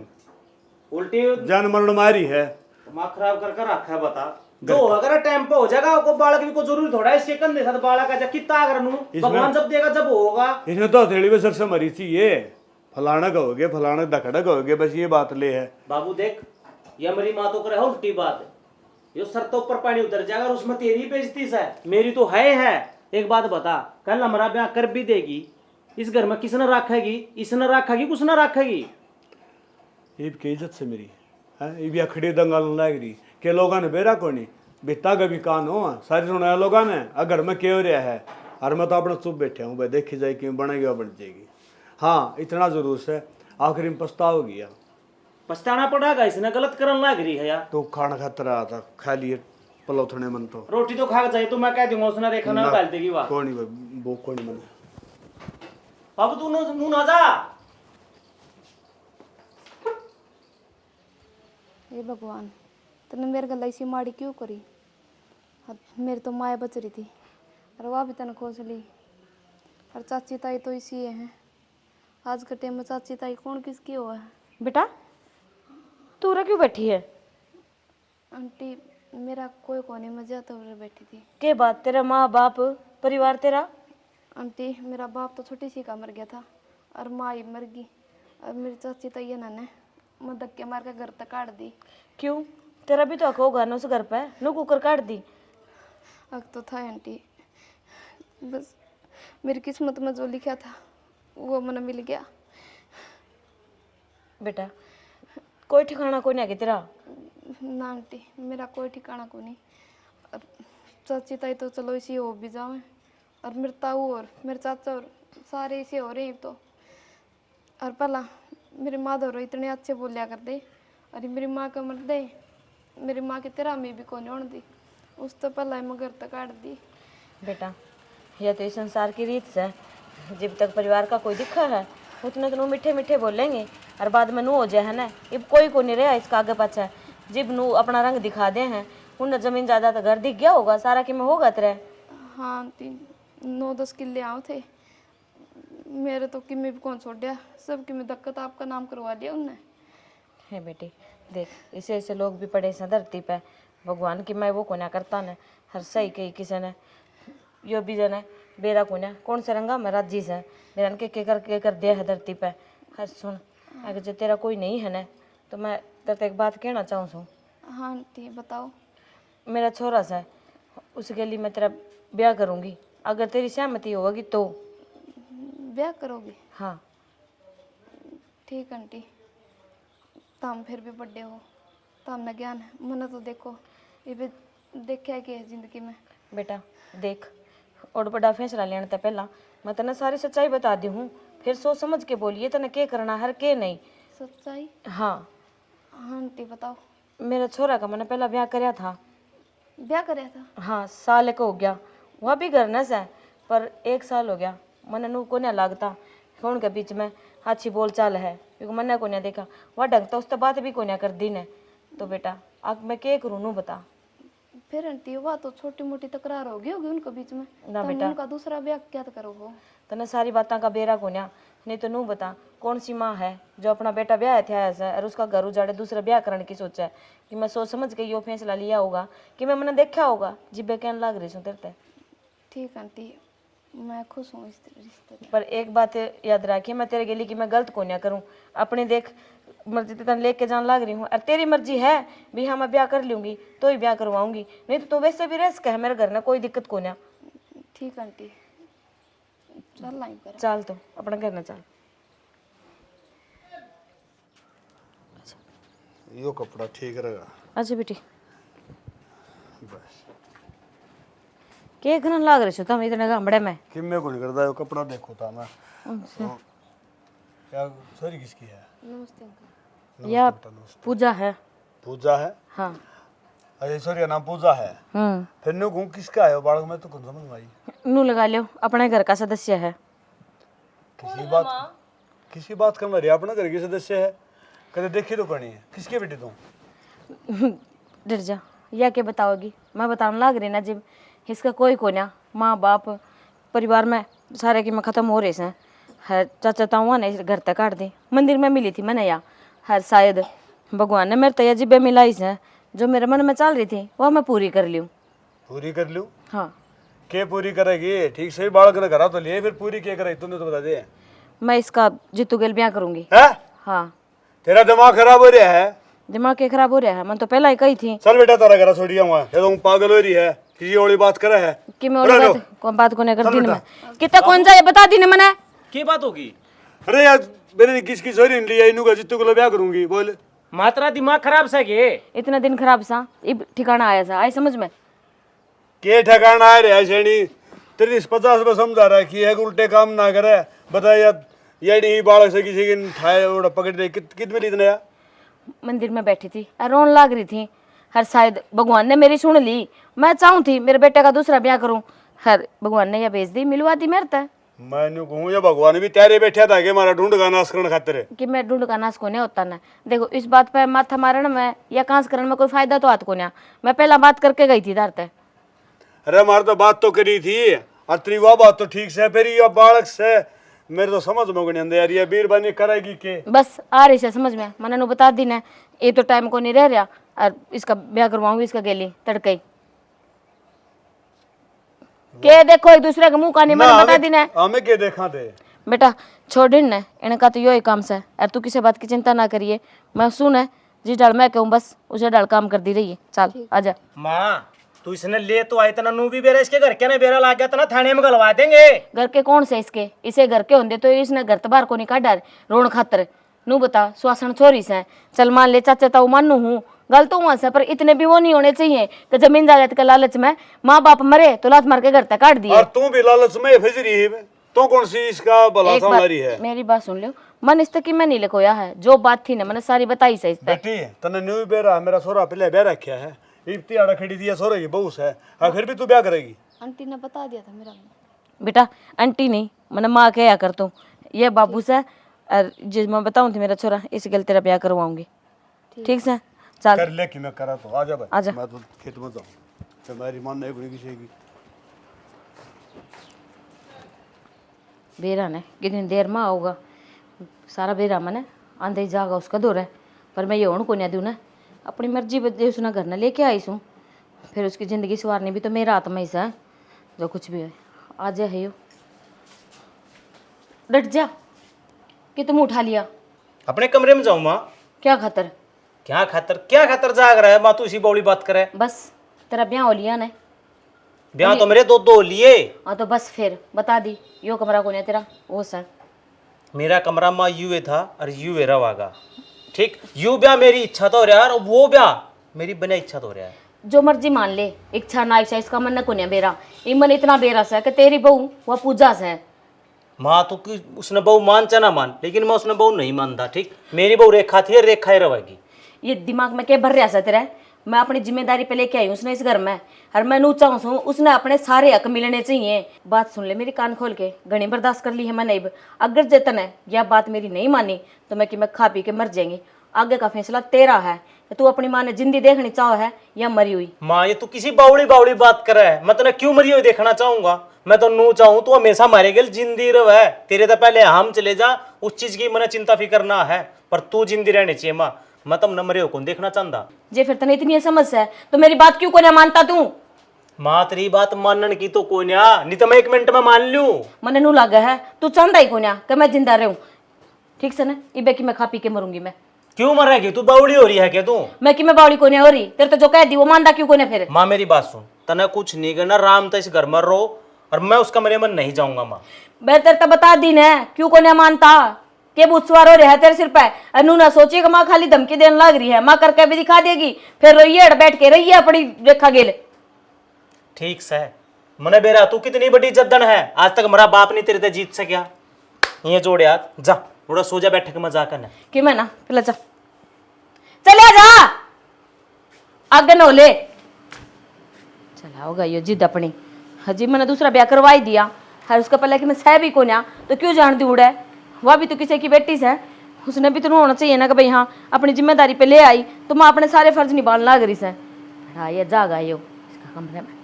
उल्टी जान मरण मारी है। दिमाग खराब कर रखा है बता। जो अगर टाइम पे हो जाएगा को बालक भी को जरूरी थोड़ा है इसके कंधे साथ बालक का कितना करनू भगवान जब देगा जब होगा। इसमें तो हथेली में सर से मरी थी ये फलाना कहोगे फलाना दखड़ा कहोगे बस ये बात ले है। बाबू देख ये मेरी माँ तो करे उल्टी बात है यो सर तो ऊपर पानी उतर जाएगा और उसमें तेरी बेइज्जती है मेरी तो है। एक बात बता कल हमारा ब्याह कर भी देगी इस घर में किसने रखेगी? इसने रखेगी कुछ ना रखेगी। ईब की इज्जत से मेरी है ईब या खड़ी दंगल लाग रही के लोगों ने बेरा को नहीं बिता कभी कान हो सारी सुनाया लोगों ने अगर मैं क्यों रहा है और मैं तो अपना चुप बैठा हूँ भाई देखी जाए क्यों बनेगी और बन जाएगी। हाँ इतना जरूर से आखिरी में पछताव गया पछताना पड़ेगा इसने गलत करने लग रही है यार। तो खाना खाता रहा था खा लिए पलो थोड़े मन तो रोटी तो खा जाए तो मैं कह दूंगा उसने रेखा ना डाल देगी वाह। कौन नहीं वो कौन नहीं मन बाबू तू मुंह ना जा। हे भगवान तने मेरे गल ऐसी माड़ी क्यों करी? मेरी तो माया बच रही थी और वह भी तने खोज ली। और चाची ताई तो इसी हैं आज के टाइम में चाची ताई कौन किसकी हो है? बेटा तू रे क्यों बैठी है? आंटी मेरा कोई कोने में जाता हुए बैठी थी। के बात तेरा माँ बाप परिवार तेरा? आंटी मेरा बाप तो छोटी सी का मर गया था और माँ ही मर गई और मेरी चाची ताई ने मैं धक्के मार के घर तक काट दी। क्यों तेरा भी तो हक होगा ना उस घर पे नु कुकर काट दी। हक तो था आंटी बस मेरी किस्मत में जो लिखा था वो मैंने मिल गया। बेटा कोई ठिकाना कोई नहीं है तेरा? ना आंटी मेरा कोई ठिकाना को नहीं। और चाची ताई तो चलो इसी हो भी जाए और मेरे ताऊ और मेरे चाचा और सारे इसे हो रहे हैं तो। और पहला मेरी माँ दौरो इतने अच्छे बोलिया कर दे और मेरी माँ का मर दे मेरी माँ की तेरा में भी कौन होने दी उस तो पहला मैं घर तक काट दी। बेटा यह तो इस संसार की रीत है जब तक परिवार का कोई दिखा है उतने तो मीठे मीठे बोलेंगे और बाद में नू हो जाए है ना। अब कोई को नहीं रहा इसका आगे पाछा जब नू अपना रंग दिखा दे हैं उन जमीन ज़्यादा तो घर दिख गया होगा सारा कि मैं होगा तेरे। हाँ आंटी 9-10 किले आओ थे मेरे तो कि मैं भी कौन छोड़ दिया सब कि मैं धक्का तो आपका नाम करवा दिया उनने। है बेटी देख ऐसे ऐसे लोग भी पड़े हैं धरती पे भगवान की मैं वो को ना करता ने हर सही कही किसी ने यो भी जने बेरा को ना कौन से रंगा मैं राजी से मेरा के कर दिया है धरती पे। हर सुन, अगर जो तेरा कोई नहीं है ना तो मैं तेरे एक बात कहना चाहूँ छूँ। हाँ आंटी बताओ। मेरा छोरा सा है, उसके लिए मैं तेरा ब्याह करूँगी, अगर तेरी सहमति होगी तो। ब्याह करोगे? हाँ ठीक आंटी। तुम फिर भी बड़े हो, तुमने ज्ञान है, मैंने तो देखो ये भी देखा है कि है जिंदगी में। बेटा देख, और बड़ा फैसला लेने से पहला मैं तेने सारी सच्चाई बता दी हूँ, फिर सोच समझ के बोलिए तने के करना हर के नहीं। सच्चाई? हाँ हाँ आंटी बताओ। मेरा छोरा का मैंने पहला ब्याह कराया था। ब्याह कराया था? हाँ साल को हो गया, वह भी करना से पर 1 साल हो गया मैंने नू को नहीं लागता कौन के बीच में अच्छी बोल चाल है, क्योंकि मैंने को नहीं देखा वह ढंग तो उससे बात भी को नहीं कर दी ने। तो बेटा अब मैं क्या करूँ नू बता। फिर आंटी वह तो छोटी मोटी तकरार होगी उनके बीच में, ना तुम बेटा। उनका दूसरा ब्याह क्या करोगे? तने सारी बातों का बेरा को नहीं तो नू बता कौन सी माँ है जो अपना बेटा ब्याह थे ऐसा और उसका घर उजाड़े दूसरा ब्याह करने की सोचा है। कि मैं सोच समझ के यो फैसला लिया होगा कि मैं मैंने देखा होगा जिब्बे कहने लग रही हूँ तेरे। ठीक आंटी, मैं खुश हूँ इस रिश्ते में। पर एक बात याद रखिए, मैं तेरे लिए कि मैं गलत को ना करूँ, अपनी देख मर्जी तो तन लेके जान लग रही हूँ, और तेरी मर्जी है भी हाँ मैं ब्याह कर लूँगी तो ही ब्याह करवाऊंगी, नहीं तो वैसे भी रिस्क है मेरे घर में, कोई दिक्कत को ना। ठीक आंटी, चल लाइन कर। चल तो अपना घर में चल। यो कपड़ा ठीक रहेगा अच्छा बेटी बस। के घन लाग रहे छो तुम इतने गामड़े में? कि मैं को नहीं करता, यो कपड़ा देखो था मैं। क्या सॉरी किसकी है? नमस्ते अंकल। या पूजा है। पूजा है? हाँ। अरे सॉरी नाम पूजा है। फिर नु कहूं किसका है बालक, में तो कौन समझ में आई। नू लगा लो, अपने घर का सदस्य है। किसी बात कर रही है, अपना घर के सदस्य है, कदे देखी तो करनी है। किसके बेटे तुम? डर जा, या के बताओगी? मैं बताने लग रही ना जब इसका कोई को ना, माँ बाप परिवार में सारे की मैं ख़त्म हो रही से। हर चाचा ताऊआ ने घर तक काट दी, मंदिर में मिली थी मैंने या हर शायद भगवान ने मेरे तैयार जिब्बे मिलाई से, जो मेरे मन में चल रही थी वह मैं पूरी कर लूँ। पूरी कर लूँ? हाँ। के पूरी करेगी? ठीक से बालक ने करा तो लिए, फिर पूरी क्या करेगी तुमने तो बता दे। मैं इसका जीतू गेल ब्याह करूँगी। है? हाँ। तेरा दिमाग खराब हो रहा है? दिमाग के खराब हो रहा है, मैं तो पहला ही कही थी। चल बेटा तारा करा छोड़िया हुआ है, तुम पागल हो रही है, किसी वाली बात करे है कि मैं वाली बात को नहीं करती मैं कितना कौन जाए बता दी ने मैंने की बात होगी? अरे यार मेरे किसकी सॉरी लिया इनू का जितू को ब्याह करूंगी बोल। मात्रा दिमाग खराब से के इतना दिन खराब सा इब ठिकाना आया सा, आई समझ में? के ठिकाना आए रे शैनी, तेरी 50 में समझा रहा है कि है उल्टे काम ना करे। बता यार ये नहीं बालक से किसी की ठाए और पकड़ दे कित में इतना। मंदिर में बैठी थी और रोन लाग रही थी, हर शायद भगवान ने मेरी सुन ली। मैं चाहूँ थी मेरे बेटे का दूसरा ब्याह करूँ, हर भगवान ने यह भेज दी, मिलवा दी मेरे तक। मैं कहूँ ये भगवान भी तेरे बैठा था कि हमारा ढूंढ का नाश करने खातिर कि मैं ढूंढ का नाश को नहीं होता ना। देखो इस बात पे माथा मारने में या कांस करने में कोई फायदा तो हाथ को नहीं। मैं पहला बात करके गई थी तार तक। अरे हमारे तो बात तो करी थी और तेरी वह बात तो ठीक से, फिर ये बालक से मेरे तो समझ में नहीं यार, ये बीरबानी करेगी के? बस आ रही से समझ में, मैंने बता दी ना ये तो टाइम को नहीं रह रहा और इसका ब्याह करवाऊंगी इसका गेली तड़के के। देखो एक दूसरे का मुंह का नहीं, मैंने बता दी ना। हमें के देखा थे बेटा छोड़ ना, इनका तो यो ही काम से, और तू किसी बात की चिंता ना करिए। मैं सुन है जिस डाल मैं कहूँ बस उसे डाल काम कर दी रही है। चल आजा। माँ तू इसने ले तो आई तना, नू भी बेरा इसके घर क्या नहीं बेरा ला गया तना, थाने में गलवा देंगे। घर के कौन से इसके? इसे घर के होंगे तो इसने घर बाहर को नहीं काटा रोण खातर। नू बता सुहासन छोरी से, चल मान ले चाचा ताऊ मानू हूँ गलत हुआ से, पर इतने भी वो नहीं होने चाहिए कि जमीन जायदाद के लालच में माँ बाप मरे तो लात मार के घर तक काट दिए। और तू भी लालच में फंस रही है, तो कौन सी इसका भला समझ रही है? मेरी बात सुन लो, मन इस तक की मैं नहीं लिखोया है, जो बात थी ना मैंने सारी बताई से। इस बेटी तने न्यू बेरा मेरा सोरा पहले ब्याह रखा है, इतनी आड़ा खड़ी थी सोरे की बहू है, और फिर भी तू ब्याह करेगी? आंटी ने बता दिया था मेरा। बेटा आंटी नहीं मैंने माँ कहा कर तू, ये बाबू से और जिस मैं बताऊँ थी मेरा छोरा इस गल तेरा ब्याह करवाऊंगी। ठीक से चल कर ले कि मैं करा तो आजा भाई, आजा। मैं तो खेत में जाऊँ, तुम्हारी मान नहीं गुनी किसी की। बेरा ने कितनी देर में आऊगा, सारा बेरा मैंने आंधे जागा उसका दौर है, पर मैं ये होने को नहीं दूँ ना, अपनी मर्जी बदले उसने घर न लेके आई सूँ, फिर उसकी ज़िंदगी संवारनी भी तो मेरा हाथ में ही है। जो कुछ भी है आ जा है यो डट जा कि तुम उठा लिया अपने कमरे में जाऊँ माँ। क्या खातर क्या खातर जाग रहा है माँ, तू इसी बौली बात करे। बस तेरा ब्याह हो लिया ना ब्याह तो मेरे दो लिए। हाँ तो बस फिर बता दी यो कमरा कौन है तेरा वो सर मेरा कमरा माँ यूए था और यूए रवागा। ठीक, यू ब्याह मेरी इच्छा तो हो रहा है और वो ब्याह मेरी बिना इच्छा तो हो रहा है। जो मर्जी मान ले इच्छा ना इच्छा इसका मन न कोने बेरा ये मन इतना बेरस है कि तेरी बहू वह पूजा से है। माँ तो कि उसने बहू मान चाहे ना मान, लेकिन मैं उसने बहू नहीं मानता। ठीक, मेरी बहू रेखा थी, रेखा ही रहेगी। ये दिमाग में क्या भर रहा है तेरा? मैं अपनी जिम्मेदारी पे लेके आई हूँ उसने इस घर में और मैं नू चाहूँ हूँ उसने अपने सारे हक मिलने चाहिए। बात सुन ले मेरी, कान खोल के। घनी बर्दाश्त कर ली है मैंने। अगर जतन है यह बात मेरी नहीं मानी तो मैं खा पी के मर जाएंगी। आगे का फैसला तेरा है। तू अपनी माँ ने जिंदी देखनी चाहो है या मरी हुई? माँ ये तू किसी बावड़ी बावड़ी बात कर रहा है। मैं तो क्यों मरी हुई देखना चाहूंगा। मैं तो नू चाहूँ तू हमेशा मारे गल जिंदी रहे। तेरे तो पहले हम चले जा, उस चीज की मैंने चिंता फिक्र ना है, पर तू जिंदी रहनी चाहिए माँ। मैं तुम न मरे हो कौन देखना चाहता। जे फिर तने इतनी समझ है तो मेरी बात क्यों को ना मानता तू? माँ तेरी बात मानने की तो कोई नहीं तो मैं 1 मिनट में मान लूं। मने नू लगा है तू चाहता ही को ना कि मैं जिंदा रहूं। ठीक से ना इबे की मैं खा पी के मरूंगी। मैं क्यों मरेगी? तू बावड़ी हो रही है क्या? तू मैं कि मैं बावड़ी को नहीं हो रही। तेरे तो जो कह दी वो मानदा क्यों को ना फिर? माँ मेरी बात सुन, तना कुछ नहीं करना, राम तो इस घर में रहो और मैं उस कमरे में नहीं जाऊंगा। माँ मैं तेरे तो बता दी ने क्यों को नहीं मानता के भूत सवार हो रहा है तेरे सिर पे। अनु ना सोचिए कि माँ खाली धमकी देने लग रही है। माँ करके भी दिखा देगी फिर रोइए अड़ बैठ के रहिए अपनी रेखा गेल। ठीक से मने बेरा तू कितनी बड़ी जद्दन है, आज तक मेरा बाप नहीं तेरे ते जीत सकिया। ये जोड़ यार, जा थोड़ा सो जा बैठक में जाकर ना कि मैं ना पहले जा चले जा आगे न ले चला होगा यो जिद अपनी। हजी मैंने दूसरा ब्याह करवा ही दिया है उसका पहले कि मैं सह भी को ना तो क्यों जान दी उड़ा है। वह भी तो किसी की बेटी से उसने भी तो होना चाहिए ना कि भाई हाँ अपनी जिम्मेदारी पे ले आई तो मैं अपने सारे फर्ज निभाने लग रही से। हाँ ये जाग आई हो इसका कमरे में।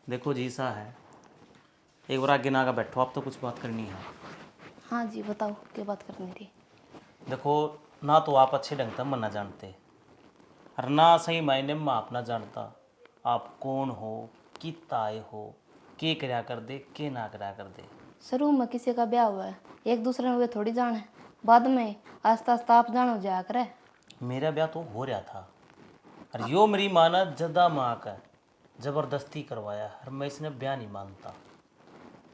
देखो जी सा है, एक बार आगे ना का बैठो, आप तो कुछ बात करनी है। हाँ जी बताओ क्या बात करनी थी? देखो ना तो आप अच्छे ढंग से मना जानते और ना सही मायने में आप ना जानता आप कौन हो, कितना आए हो, के करया कर दे के ना करया कर दे। शुरू में किसी का ब्याह हुआ है एक दूसरे में वे थोड़ी जान है, बाद में आस्ता आस्ता आप जानो जाया करे। मेरा ब्याह तो हो रहा था और यो मेरी माँ ने जदा माँ का जबरदस्ती करवाया और मैं इसने ब्याह नहीं मानता।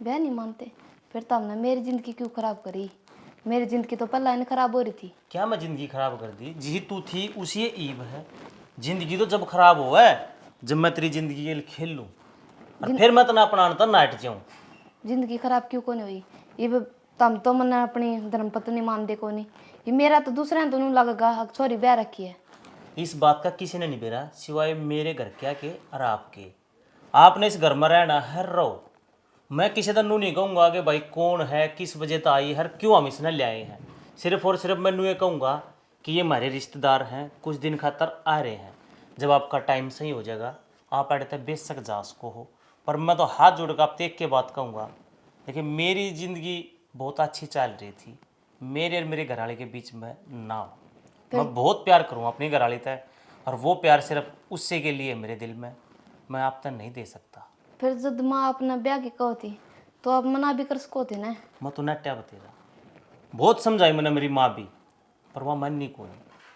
ब्याह नहीं मानते? फिर तो हमने मेरी जिंदगी क्यों खराब करी? मेरी जिंदगी तो पहला इन खराब हो रही थी। क्या मैं जिंदगी खराब कर दी? जी तू थी उसी ईब है। जिंदगी तो जब खराब हो है जब मैं तेरी जिंदगी के लिए खेल लूँ और फिर मैं तना अपना तो नाट जाऊँ। जिंदगी खराब क्यों को नहीं हुई? ये तम तो मैंने अपनी धर्मपत्नी मान दे को नहीं। ये मेरा तो दूसरे ने तो नहीं लगेगा छोरी ब्याह रखी है। इस बात का किसी ने नहीं बेरा सिवाय मेरे घर क्या के और आपके। आपने इस घर में रहना है, रहो। मैं किसी दिन नू नहीं कहूँगा कि भाई कौन है, किस वजह से आई है, क्यों हम इसने ले आए हैं। सिर्फ और सिर्फ मैं नू ये कहूँगा कि ये हमारे रिश्तेदार हैं, कुछ दिन खातर आ रहे हैं। जब आपका टाइम सही हो जाएगा आप अड़ते बेशक जा उसको हो, पर मैं तो हाथ जोड़ कर आप देख के बात कहूँगा। देखिए मेरी ज़िंदगी बहुत अच्छी चल रही थी, मेरे और मेरे घरवाले के बीच में ना हो। मैं बहुत प्यार करूँ अपनी घरवाली तय और वो प्यार सिर्फ उससे के लिए मेरे दिल में, मैं आप तक नहीं दे सकता। फिर जब माँ अपना ब्याह की कहो थी तो आप मना भी कर सको थे ना। मैं तो नट्या बतेरा बहुत समझाई मैंने मेरी माँ भी, पर वह मन नहीं कोई।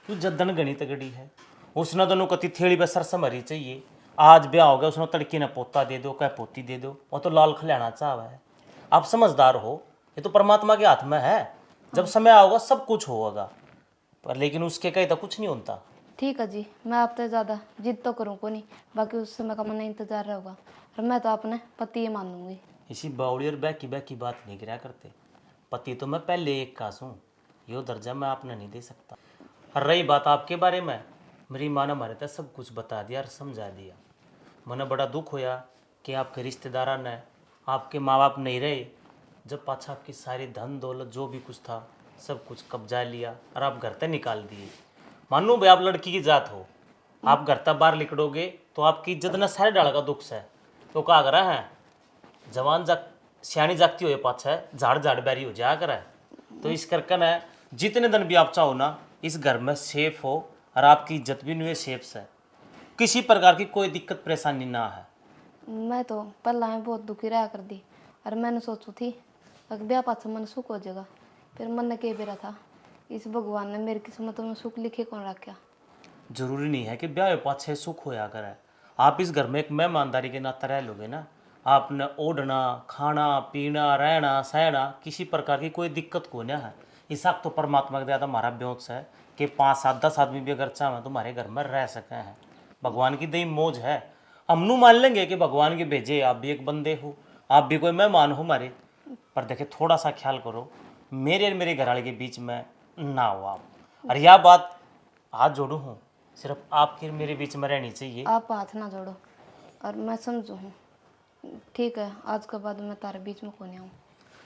तू जद्दन गणी तगड़ी है, उसने दोनों कति थेड़ी पे सरसम मरी चाहिए। आज ब्याह हो गया उसने तड़की ने पोता दे दो कह पोती दे दो, वो तो लाल खिलाना चाहवा है। आप समझदार हो, ये तो परमात्मा के हाथ में है, जब समय आओगा सब कुछ होगा, पर लेकिन उसके कहीं तो कुछ नहीं होता। ठीक है जी, मैं आप तो ज़्यादा जिद तो करूँ को नहीं, बाकी उस समय का मन इंतजार रहेगा और मैं तो अपने पति ही मानूंगी। इसी बावड़ी और बैकी बैकी बात नहीं करा करते। पति तो मैं पहले एक कास हूँ, यो दर्जा मैं आपने नहीं दे सकता। और रही बात आपके बारे में, मेरी माँ ने हमारे तक सब कुछ बता दिया और समझा दिया। मैंने बड़ा दुख होया कि आपके रिश्तेदार ने आपके माँ बाप नहीं रहे, जब पाछा आपकी सारी धन दौलत जो भी कुछ था सब कुछ कब्जा लिया और आप घर तक निकाल दिए। मानो भाई आप लड़की की जात हो, आप घर तक बाहर निकलोगे तो आपकी इज्जत न सारे डाल का दुख है। तो क्या करा है, जवान जाग सियाणी जागती हो पाछा झाड़ झाड़ बैरी हो जा कर है। तो इस करके न जितने दिन भी आप चाहो ना इस घर में सेफ हो और आपकी इज्जत भी नहीं सेफ है, किसी प्रकार की कोई दिक्कत परेशानी ना है। मैं तो पहला में बहुत दुखी रहा कर दी। और मैंने सोचू थी अगर ब्याह पाछा मन सुख हो जाएगा। फिर मन ने कह बेरा था इस भगवान ने मेरी किस्मत में सुख लिखे कौन रखा। जरूरी नहीं है कि ब्याह पाछे सुख होया करे। आप इस घर में एक मेहमानदारी के नाते रह लोगे ना, आपने ओढ़ना खाना पीना रहना सहना किसी प्रकार की कोई दिक्कत को ना है। इस तो परमात्मा के ज़्यादा हमारा ब्योच है कि 5 7 10 आदमी भी अगर चाहें तो हमारे घर में रह सके हैं। भगवान की दई मौज है। हम नू मान लेंगे कि भगवान के भेजे आप भी एक बंदे हो, आप भी कोई मेहमान हो हमारे। पर देखे थोड़ा सा ख्याल करो मेरे और मेरे घरवाले के बीच में ना हो आप। और यह बात हाथ जोड़ू हूँ सिर्फ आपके और मेरे बीच में रहनी चाहिए। आप हाथ ना जोड़ो और मैं समझू हूँ। ठीक है, आज के बाद मैं तारे बीच में कौन आऊँ।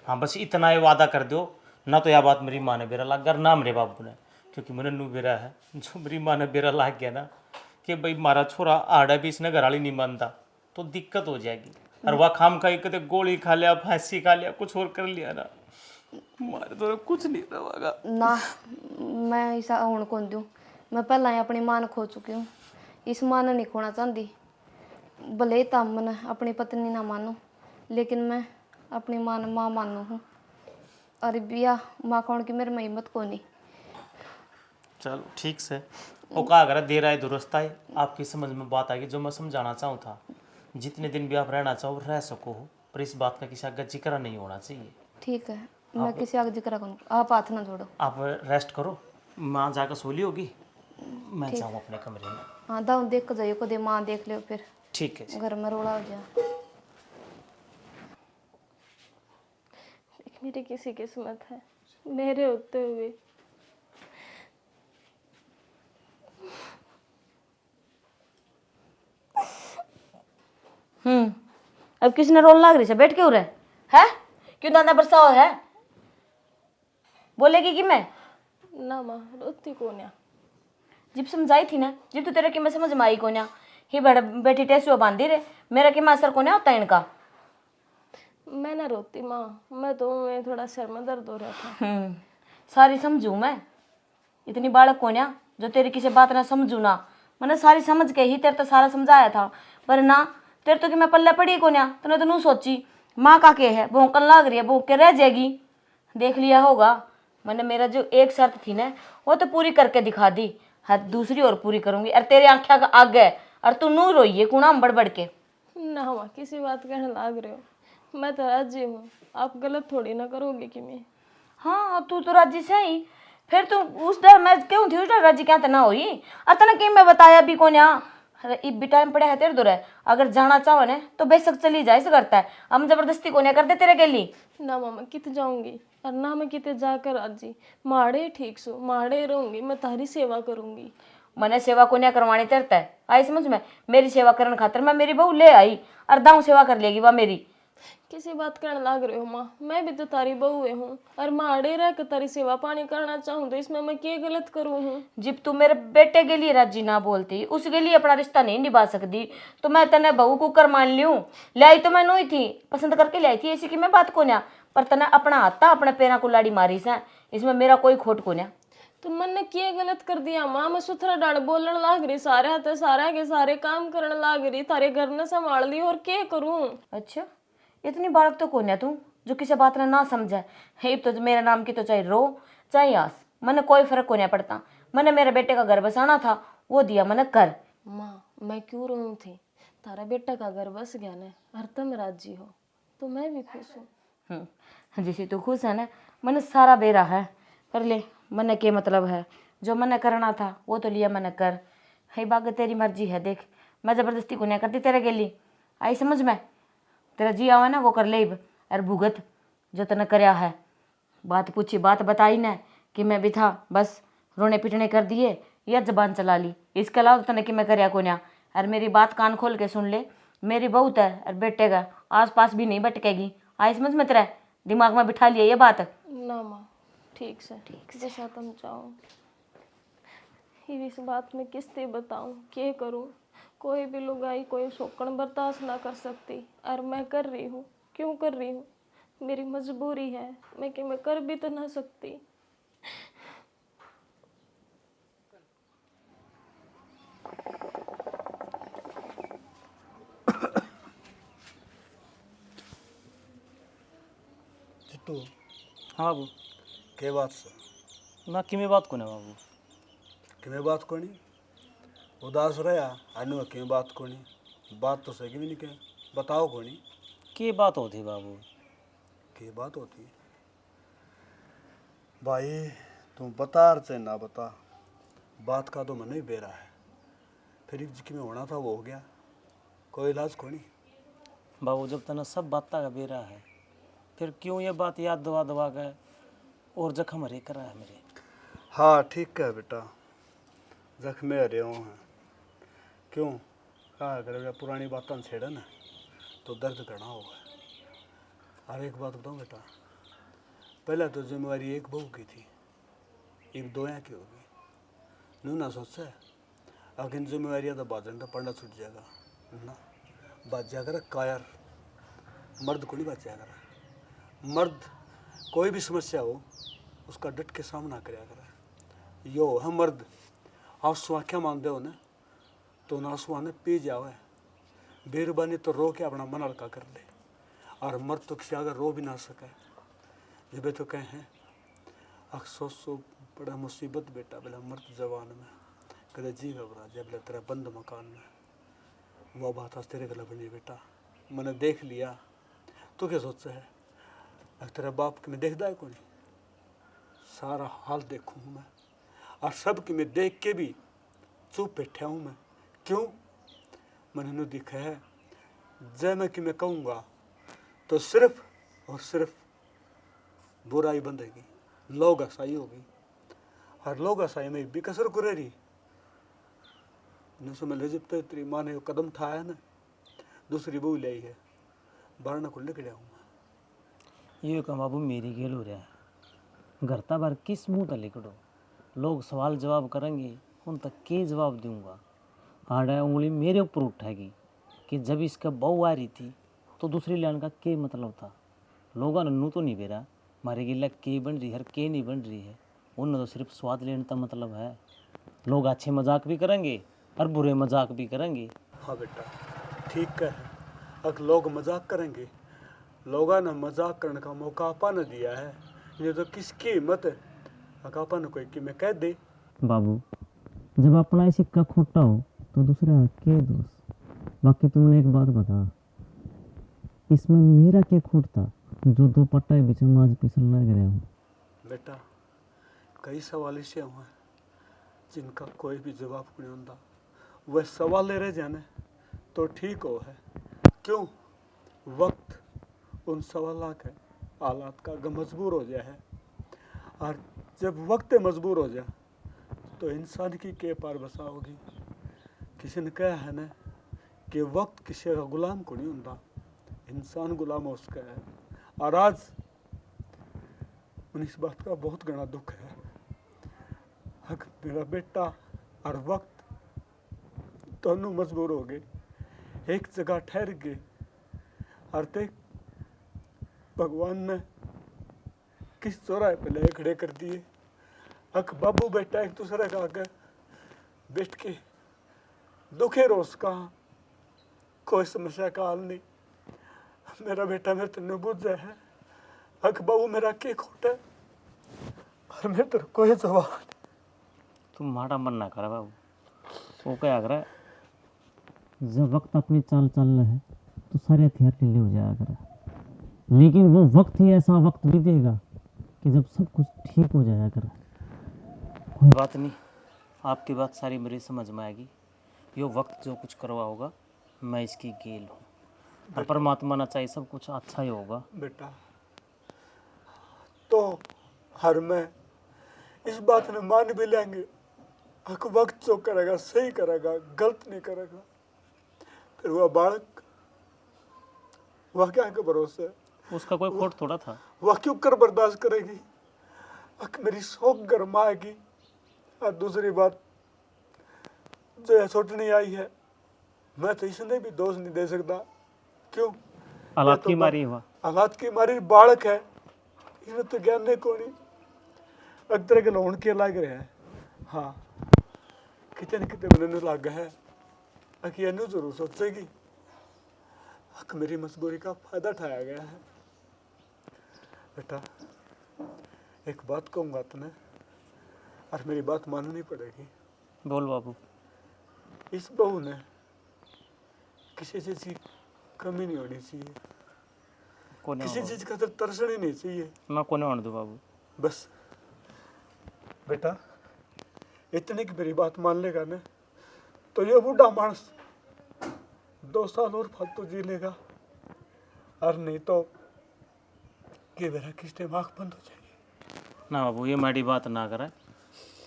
हाँ बस इतना ही वादा कर दो ना, तो यह बात मेरी माँ ने बेरा लाग गया ना मेरे बाबू ने। क्योंकि मैंने नू बेरा है जो मेरी माँ ने बेरा लाग गया ना कि भाई मारा छोरा आड़ा भी इसने घरवाली नहीं मानता तो दिक्कत हो जाएगी। और वह खाम खाई कदे गोली खा लिया फांसी खा लिया कुछ और कर लिया ना, मारे तो कुछ नहीं दवागा ना। मैं ऐसा हूँ कौन दूँ। मैं पहला ही अपनी माँ ने खो चुकी हूँ। इस माँ ने नहीं खोना चाहती। भले ही तम मैं अपनी पत्नी ना मानूँ लेकिन मैं अपनी माँ ने माँ मानू हूँ। और बिया माँ कौन की मेरे में हिम्मत को नहीं। चलो ठीक से वो कहा अगर दे रहा है दुरुस्त है आपकी समझ में बात आएगी। जो मैं समझाना चाहूँ था जितने दिन भी आप रहना चाहो रह सको हो, पर इस बात का किसी का जिक्र नहीं होना चाहिए। ठीक है, मैं किसी आगे जिक्र करूँ। आप हाथ ना जोड़ो। आप रेस्ट करो, माँ जाकर सो ली होगी, मैं जाऊँ अपने कमरे में। हाँ दाऊ देख कर जाइए कदे माँ देख लो फिर ठीक है जी। घर में रोड़ा हो जाए। मेरी किसी किस्मत है मेरे होते हुए अब किसने रोल लाग रही है? बैठ क्यों रहे है? क्यों दाना बरसाओ है? बोलेगी कि मैं ना माँ रोती कौन या। जिब समझाई थी ना, जिब तो तेरे की मैं समझ में आई को ना ही बड़ा बेटी टेसुआ बांधी रे मेरा के मासर को ना होता इनका। मैं ना रोती माँ, मैं तो मैं थोड़ा सर में दर्द हो रहा था। सारी समझू मैं, इतनी बालक को ना जो तेरी किसी बात ना समझू ना। मैंने सारी समझ के ही तेरे तो सारा समझाया था, पर ना तेरे तो कि मैं पल्ले पड़ी को ना तूने तो नू सोची माँ का के है भूकन लाग रही है भूख के रह जाएगी। देख लिया होगा मैंने मेरा जो एक शर्त थी ना वो तो पूरी करके दिखा दी, हाँ दूसरी और पूरी करूंगी। और तेरे आँखें का आग है और तू नू रोइए कूड़ा बढ़ बढ़ के। ना माँ किसी बात कहने लाग रहे हो, मैं तो राजी हूँ। आप गलत थोड़ी ना करोगे कि मैं। हाँ तू तो राजी से ही, फिर तू उस डर मैं क्यों थी उस डर राजी क्या तना हुई अतना कि मैं बताया भी को ना। अरे इब भी टाइम पड़ा है तेरे दूर है, अगर जाना चाहो ना तो बेशक चली जाए से करता है। हम जबरदस्ती को नहीं करते तेरे के लिए। ना मामा कित जाऊंगी और ना मैं किते जाकर राजी। माड़े ठीक सो माड़े रहूंगी, मैं तारी सेवा करूंगी। मैंने सेवा को नहीं करवानी तेरता है आई समझ में। मेरी सेवा करने खातर मैं मेरी बहू ले आई और दाऊ सेवा कर लेगी वह मेरी। किसी बात करने लाग रहे हो माँ, मैं भी तो तारी बहू हूँ और माड़े रह कर तारी सेवा पानी करना चाहूँ तो इसमें मैं क्या गलत करूँ हूँ। जब तू मेरे बेटे के लिए राजी ना बोलती उसके लिए अपना रिश्ता नहीं निभा सकती तो मैं तने बहू को कर मान लूँ। लाई तो मैं नोई थी पसंद करके लाई थी ऐसी कि मैं बात को ना, पर तने अपना हाथा अपने पैरा को लाड़ी मारी से इसमें मेरा कोई खोट को ना। तो मैंने क्या गलत कर दिया माँ? मैं सुथरा डाड़ बोलने लाग रही, सारे हाथ सारे के सारे काम करने लाग रही, तारे घर ने संभाल ली और क्या करूँ। अच्छा इतनी बालक तो कौन है तू जो किसी बात ने ना समझे है। तो मेरा नाम की तो चाहे रो चाहे आस मैंने कोई फर्क को नहीं पड़ता। मैंने मेरे बेटे का घर बसाना था वो दिया मैंने कर। माँ मैं क्यों रोऊं थी, तारा बेटा का घर बस गया ने और तुम राजी हो तो मैं भी खुश हूँ। जैसे तू खुश है ना मैंने सारा बेरा है कर ले। मैंने के मतलब है जो मैंने करना था वो तो लिया मैंने कर है। बाग तेरी मर्जी है देख मैं ज़बरदस्ती को नहीं करती तेरे के लिए आई समझ में। तेरा जी आवा ना वो कर ले और भुगत जो तने करया है। बात पूछी बात बताई ना कि मैं भी था बस रोने पिटने कर दिए या जबान चला ली। इसके अलावा तने कि मैं करया को ना। और मेरी बात कान खोल के सुन ले, मेरी बहुत है और बेटे का आस पास भी नहीं भटकेगी। आई समझ में तेरा दिमाग में बिठा लिया ये बात। ना माँ ठीक से जैसा तुम चाहो। इस बात में किससे बताऊं क्या करूं? कोई भी लुगाई कोई शोकन बर्दाश्त ना कर सकती और मैं कर रही हूँ। क्यों कर रही हूँ? मेरी मजबूरी है, मैं कि मैं कर भी तो ना सकती। तू हाँ बाबू के बात से ना किमें बात को ना बाबू किमें बात कोनी उदास रहा अनु किमें बात कोनी बात तो सही भी नहीं कहे बताओ कोनी के बात होती बाबू की बात होती है भाई तुम बता चाहे ना बता बात का तो मन ही बेरा है फिर जिक्र में होना था वो हो गया कोई इलाज कोनी बाबू जब तना सब बात का बेरा है फिर क्यों ये बात याद दवा दवा के और जख्म हरे करा है मेरे। हाँ ठीक है बेटा जख्मे हरे हो हैं क्यों कहा करे पुरानी बातें छेड़ा ना तो दर्द करना होगा। और एक बात बताऊँ बेटा पहले तो जिम्मेवारी एक बहू की थी एक दोया की होगी नू ना सोचा आखिर जिम्मेवारी तो बाजन तो पढ़ना छूट जाएगा ना बाज जाकर कायर मर्द को नहीं बाज जाएगा मर्द कोई भी समस्या हो उसका डट के सामना कराया करा यो है मर्द आंसू आँखें मानते हो ना तो उन आंसू ने पी जाओ बेरबानी तो रो के अपना मन हल्का कर ले और मर्द तो किसी अगर रो भी ना सके जब तो कहें हैं अफसोस सो बड़ा मुसीबत बेटा बोला मर्द जवान में कदे जी घबरा जब बोला तेरा बंद मकान में वो बात आज तेरे गला बनी बेटा मैंने देख लिया तो क्या सोचा है अगर तेरा बाप के मैं देखता है कौन सारा हाल देखूँ मैं और सब की मैं देख के भी चुप बैठा हूँ मैं क्यों मैंने नु दिखा है जब मैं कि मैं कहूँगा तो सिर्फ और सिर्फ बुराई बंधेगी लोग असाई होगी और लोग असाई में भी कसर करे रही समझ ले जब तक तेरी माँ ने कदम उठाया ना दूसरी बहू लाई है बारना को निकलिया हूँ मैं ये कम बाबू मेरी गेल हो रहा है घर ता बार किस मुँह तक लिखड़ो लोग सवाल जवाब करेंगे उन तक के जवाब दूंगा। आड़ा उंगली मेरे ऊपर उठाएगी कि जब इसका बहू आ रही थी तो दूसरी लाइन का के मतलब था लोगों ने नू तो नहीं बेरा मारे गिला के बन रही है के नहीं बन रही है उन तो सिर्फ स्वाद लेने का मतलब है। लोग अच्छे मजाक भी करेंगे और बुरे मजाक भी करेंगे। हाँ बेटा ठीक है अगर लोग मजाक करेंगे लोगों ने मजाक करने का मौका आपा ने दिया है ये तो किसकी हिम्मत है अगर आपा ने कोई कि मैं कह दे बाबू जब अपना ही सिक्का खोटा हो तो दूसरा के दोस्त। बाकी तुमने एक बात बता इसमें मेरा क्या खोट था जो दो पट्टा के बीच में आज फिसलना गिरा हूँ। बेटा कई सवाल ऐसे हुए जिनका कोई भी जवाब नहीं होता वह सवाल ले रहे जाने तो ठीक हो है क्यों वक्त उन सवाल के हालात का मजबूर हो जाए है और जब वक्त मजबूर हो जाए तो इंसान की के पार बसा होगी। किसी ने कहा है ना कि वक्त किसी का गुलाम को नहीं होता इंसान गुलाम हो उसका है और आज मुझे इस बात का बहुत घना दुख है हक मेरा बेटा और वक्त दोनों मजबूर हो गए एक जगह ठहर गए और देख भगवान ने किस चौराहे पे ले खड़े कर दिए अक बाबू बेटा एक दूसरे का आगे बैठ के दुखे रोज का कोई समस्या का हल नहीं मेरा बेटा मेरे तेन बुझ जाए है अक बाबू मेरा के खोटा और मेरे तेरे कोई जवाब तुम माड़ा मन ना कर बाबू वो क्या कर जब वक्त अपनी चाल चल रहा है तो सारे हथियार ढीले हो जाया कर लेकिन वो वक्त ही ऐसा वक्त भी देगा कि जब सब कुछ ठीक हो जाया कर। कोई बात नहीं आपकी बात सारी मेरी समझ में आएगी यो वक्त जो कुछ करवा होगा मैं इसकी गेल हूँ और परमात्मा ना चाहिए सब कुछ अच्छा ही होगा। बेटा तो हर में इस बात में मान भी लेंगे हक वक्त जो करेगा सही करेगा गलत नहीं करेगा फिर वह बालक वह क्या के भरोसे है उसका कोई खोट थोड़ा था वह क्यों कर बर्दाश्त करेगी अक मेरी शौक गरमाएगी और दूसरी बात जो है सोचनी आई है मैं तो इसने भी दोष नहीं दे सकता क्यों हालात की मारी हुआ हालात की मारी बालक है इन्हें तो ज्ञान नहीं को नहीं अक्तर के लोन के लाग रहे हैं हाँ कितने न कितने बनने लग है अकी अनु जरूर सोचेगी अक मेरी मजबूरी का फायदा उठाया गया है बेटा एक बात कहूँगा तुम्हें, और मेरी बात माननी पड़ेगी। बोल बाबू। इस बहू ने किसी चीज़ की कमी नहीं होनी चाहिए, कोने किसी चीज़ का तो तरसण ही नहीं चाहिए। मैं कोने होने दूँ बाबू। बस बेटा इतने की मेरी बात मान लेगा ना तो ये बूढ़ा मानस 2 साल और फालतू जी लेगा, और नहीं तो ये मेरा किस टाइम आँख बंद हो जाएगी। ना बाबू ये माड़ी बात ना करे,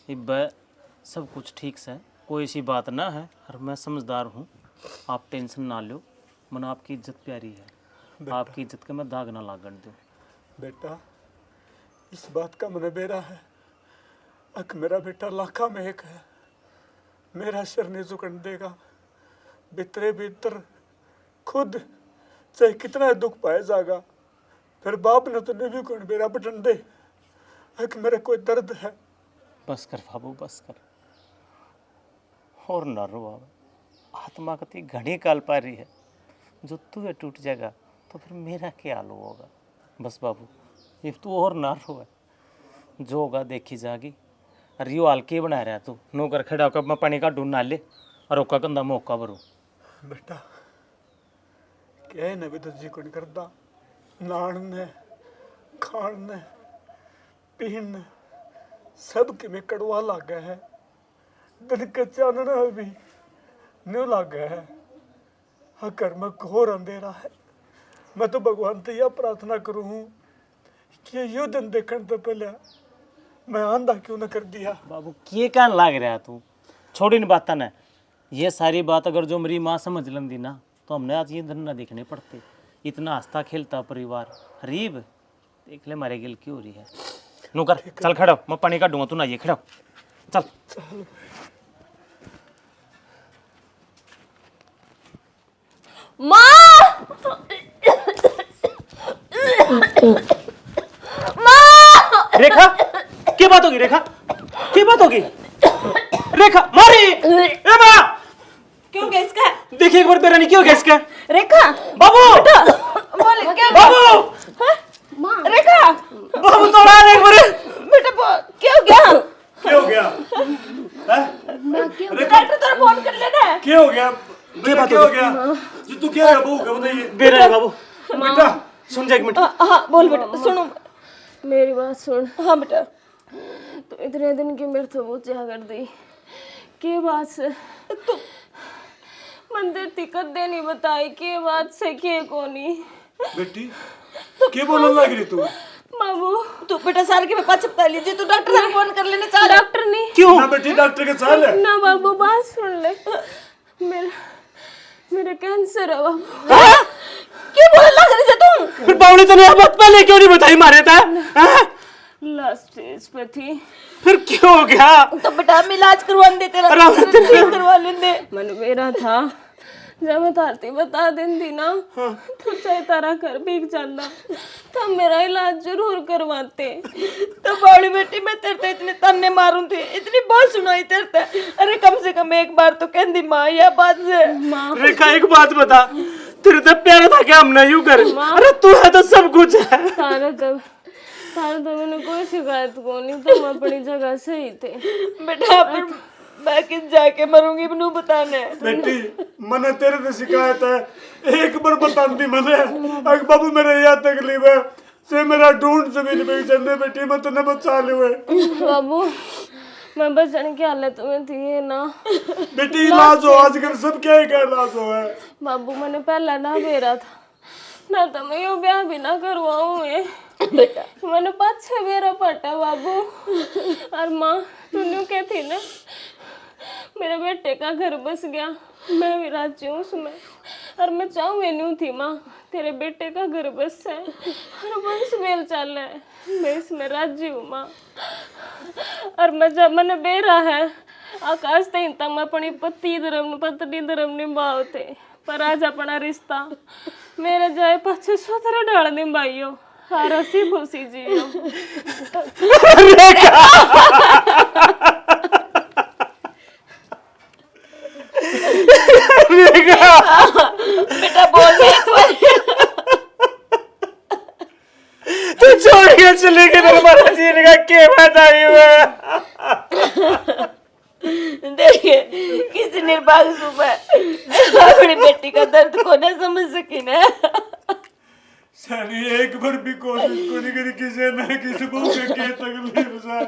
इब सब कुछ ठीक से है, कोई ऐसी बात ना है, और मैं समझदार हूँ, आप टेंशन ना लो। मन आपकी इज्जत प्यारी है, आपकी इज्जत का मैं दाग ना लागण दूँ। बेटा इस बात का मन बेरा है, अक मेरा बेटा लाखा में एक है, मेरा सिर नहीं झुकन देगा। भीतरे भीतर खुद चाहे कितना दुख पाए जागा, फिर बाप ने तो नहीं भी कौन बेरा बटन दे, अक मेरे कोई दर्द है। बस कर बाबू बस कर, और ना रो बाबू, आत्मा कति घनी काल पा रही है, जो तू है टूट जाएगा तो फिर मेरा क्या हाल होगा। बस बाबू ये तू और ना रो है, जो होगा देखी जाएगी। अरे यो हाल के बना रहा तू, नौकर खड़ा होकर मैं पानी का ढूंढ ना ले और ओका कंधा मौका भरू। बेटा क्या न भी तो जी को नहीं करता, नान ने खान ने पीन ने सब के में कड़वा लग गया है, दिन के चानना भी न्यू लग गया है, हाँ घर में घोर अंधेरा है। मैं तो भगवान से यह प्रार्थना करूँ हूँ कि यो दिन देखने तो पहले मैं आंधा क्यों न कर दिया। बाबू ये क्या लाग रहा तू, छोड़ इन बात ना, ये सारी बात अगर जो मेरी माँ समझ लेंदी ना तो हमने आज ये दिन ना देखने पड़ते। इतना हंसता खेलता परिवार, गरीब देख ले मारे गिल की हो रही है। नौकर चल खड़ा हो, मैं पानी का दूंगा, तू ना ये खड़ा हो, चल। रेखा क्या बात होगी, रेखा क्या बात होगी, रेखा मारी ए माँ, क्यों गया इसका? देखिए एक बार तेरा नहीं क्यों गया इसका। रेखा बाबू बोले क्या? बाबू रेखा बाबू तोड़ा है एक बार। बेटा क्या हो गया? क्या हो गया? डॉक्टर तेरा फोन कर लेना। क्या हो गया? क्या हो गया? जी तू क्या है बहू का बताइए। बेरा है बाबू, बेटा सुन जा एक मिनट। हाँ बोल बेटा, सुनो मेरी बात सुन। हाँ बेटा तो इतने दिन की मेरे तो बहुत कर दी के बात से तू मंदिर तिकत दे नहीं बताई के बात से के कोनी बेटी क्या बोलने लग रही तू? बाबू तू बेटा साल के में 75 लीजिए, तू डॉक्टर को फोन कर लेना चाह डॉक्टर नहीं क्यों ना बेटी डॉक्टर के साल है ना बाबू, बात सुन ले। मेरा कैंसर है बाबू। क्या बोलने लग रही है तू? फिर बावली तो नहीं बात पहले क्यों नहीं बताई मारे था? लास्ट स्टेज पे थी। फिर क्यों हो गया? तो बेटा हम इलाज करवा दे तेरा, ठीक करवा लेंगे। मन मेरा था जब मैं तारती बता देंदी ना तो चाहे तारा घर भीग जाता तो मेरा इलाज जरूर करवाते। तो बावली बेटी मैं तेरे ते इतने ताने मारूं थी, इतनी बात सुनाई तेरे ते। अरे कम से कम एक बार तो कहंदी माँ या बात से। रेखा एक बात बता, तेरे तो प्यारा था क्या हमने यूं कर? अरे तू है तो सब कुछ है। तारा तो मैंने कोई शिकायत को नहीं, तुम अपनी जगह सही थे। बेटा फिर मैं किस जाके मरूंगी बनू बताने। बेटी मने तेरे से शिकायत है, एक बार बतांदी मने अग बाबू मेरे या तकलीफ है से मेरा ढूंढ जमीन पे चंदे बेटी मैं तने बचा लियो बाबू मैं बचने की हालत में थी ना। बेटी इलाज हो आजकल सब क्या का इलाज हो है। बाबू मैंने पहला ना बेरा था ना तो मैं यो ब्याह भी ना करवाऊं बेटा मैंने 5-6 बेरा पटा बाबू। और माँ तू कहती ना मेरे बेटे का घर बस गया, मैं भी राजी हूँ उसमें, और मैं चाहूँ नहीं थी माँ तेरे बेटे का घर बस है और वंश मेल चल है, मैं इसमें राजी हूँ माँ। और मैं जब मैंने बेरा है आकाश तक तक मैं अपनी पत्नी धर्म निभाओ थे, पर आज अपना रिश्ता मेरे जाए पाछे सोतरे डाल निभाइयो और हसी खुशी जियो। बेटा बोल रही है तू। तू छोड़ के चली गई निर्मला जीने का क्या फायदा हुआ? देखिए किसी निर्भाग सुबह अपनी बेटी का दर्द को न समझ सकी ना। सानी एक बार भी कोशिश को नहीं करी किसी ने किसी बहू के के तकलीफ से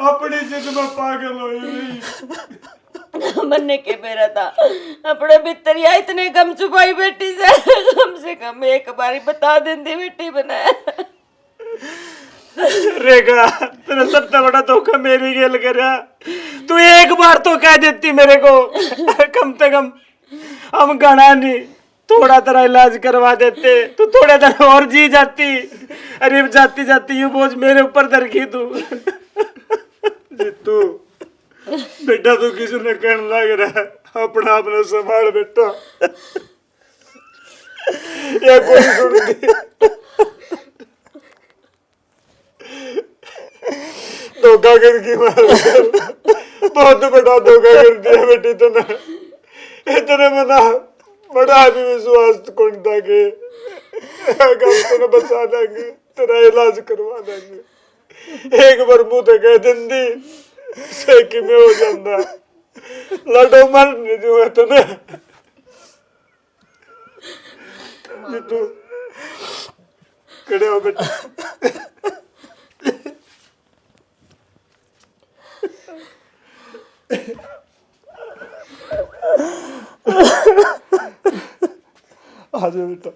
अपनी जिद में पागल हुई हुई। मरने के बेरा था अपने भीतर या इतने गम छुपाई बेटी से कम एक बारी बता देंदी बेटी बनाया। रेखा तेरा सबसे बड़ा धोखा मेरी गेल करा। तू एक बार तो कह देती मेरे को, कम से कम हम गणा नहीं थोड़ा तेरा इलाज करवा देते, तू थोड़े दिन और जी जाती। अरे जाती जाती यूं बोझ मेरे ऊपर दरकी तू। जीतू बेटा तू किसी ने कहने लग रहा है अपना अपने संभाल बेटा। या कोई सुन दी धोखा करके मार बहुत बड़ा धोखा कर दिया बेटी तूने। इतने मना बड़ा भी विश्वास कौन था कि तुने बचा देंगे तेरा इलाज करवा देंगे। एक बार मुंह तो कह दिंदी से कि मैं हो जाता लड़ो मर नहीं दूंगा तुने। तू खड़े हो बेटा। आ जाओ बेटा।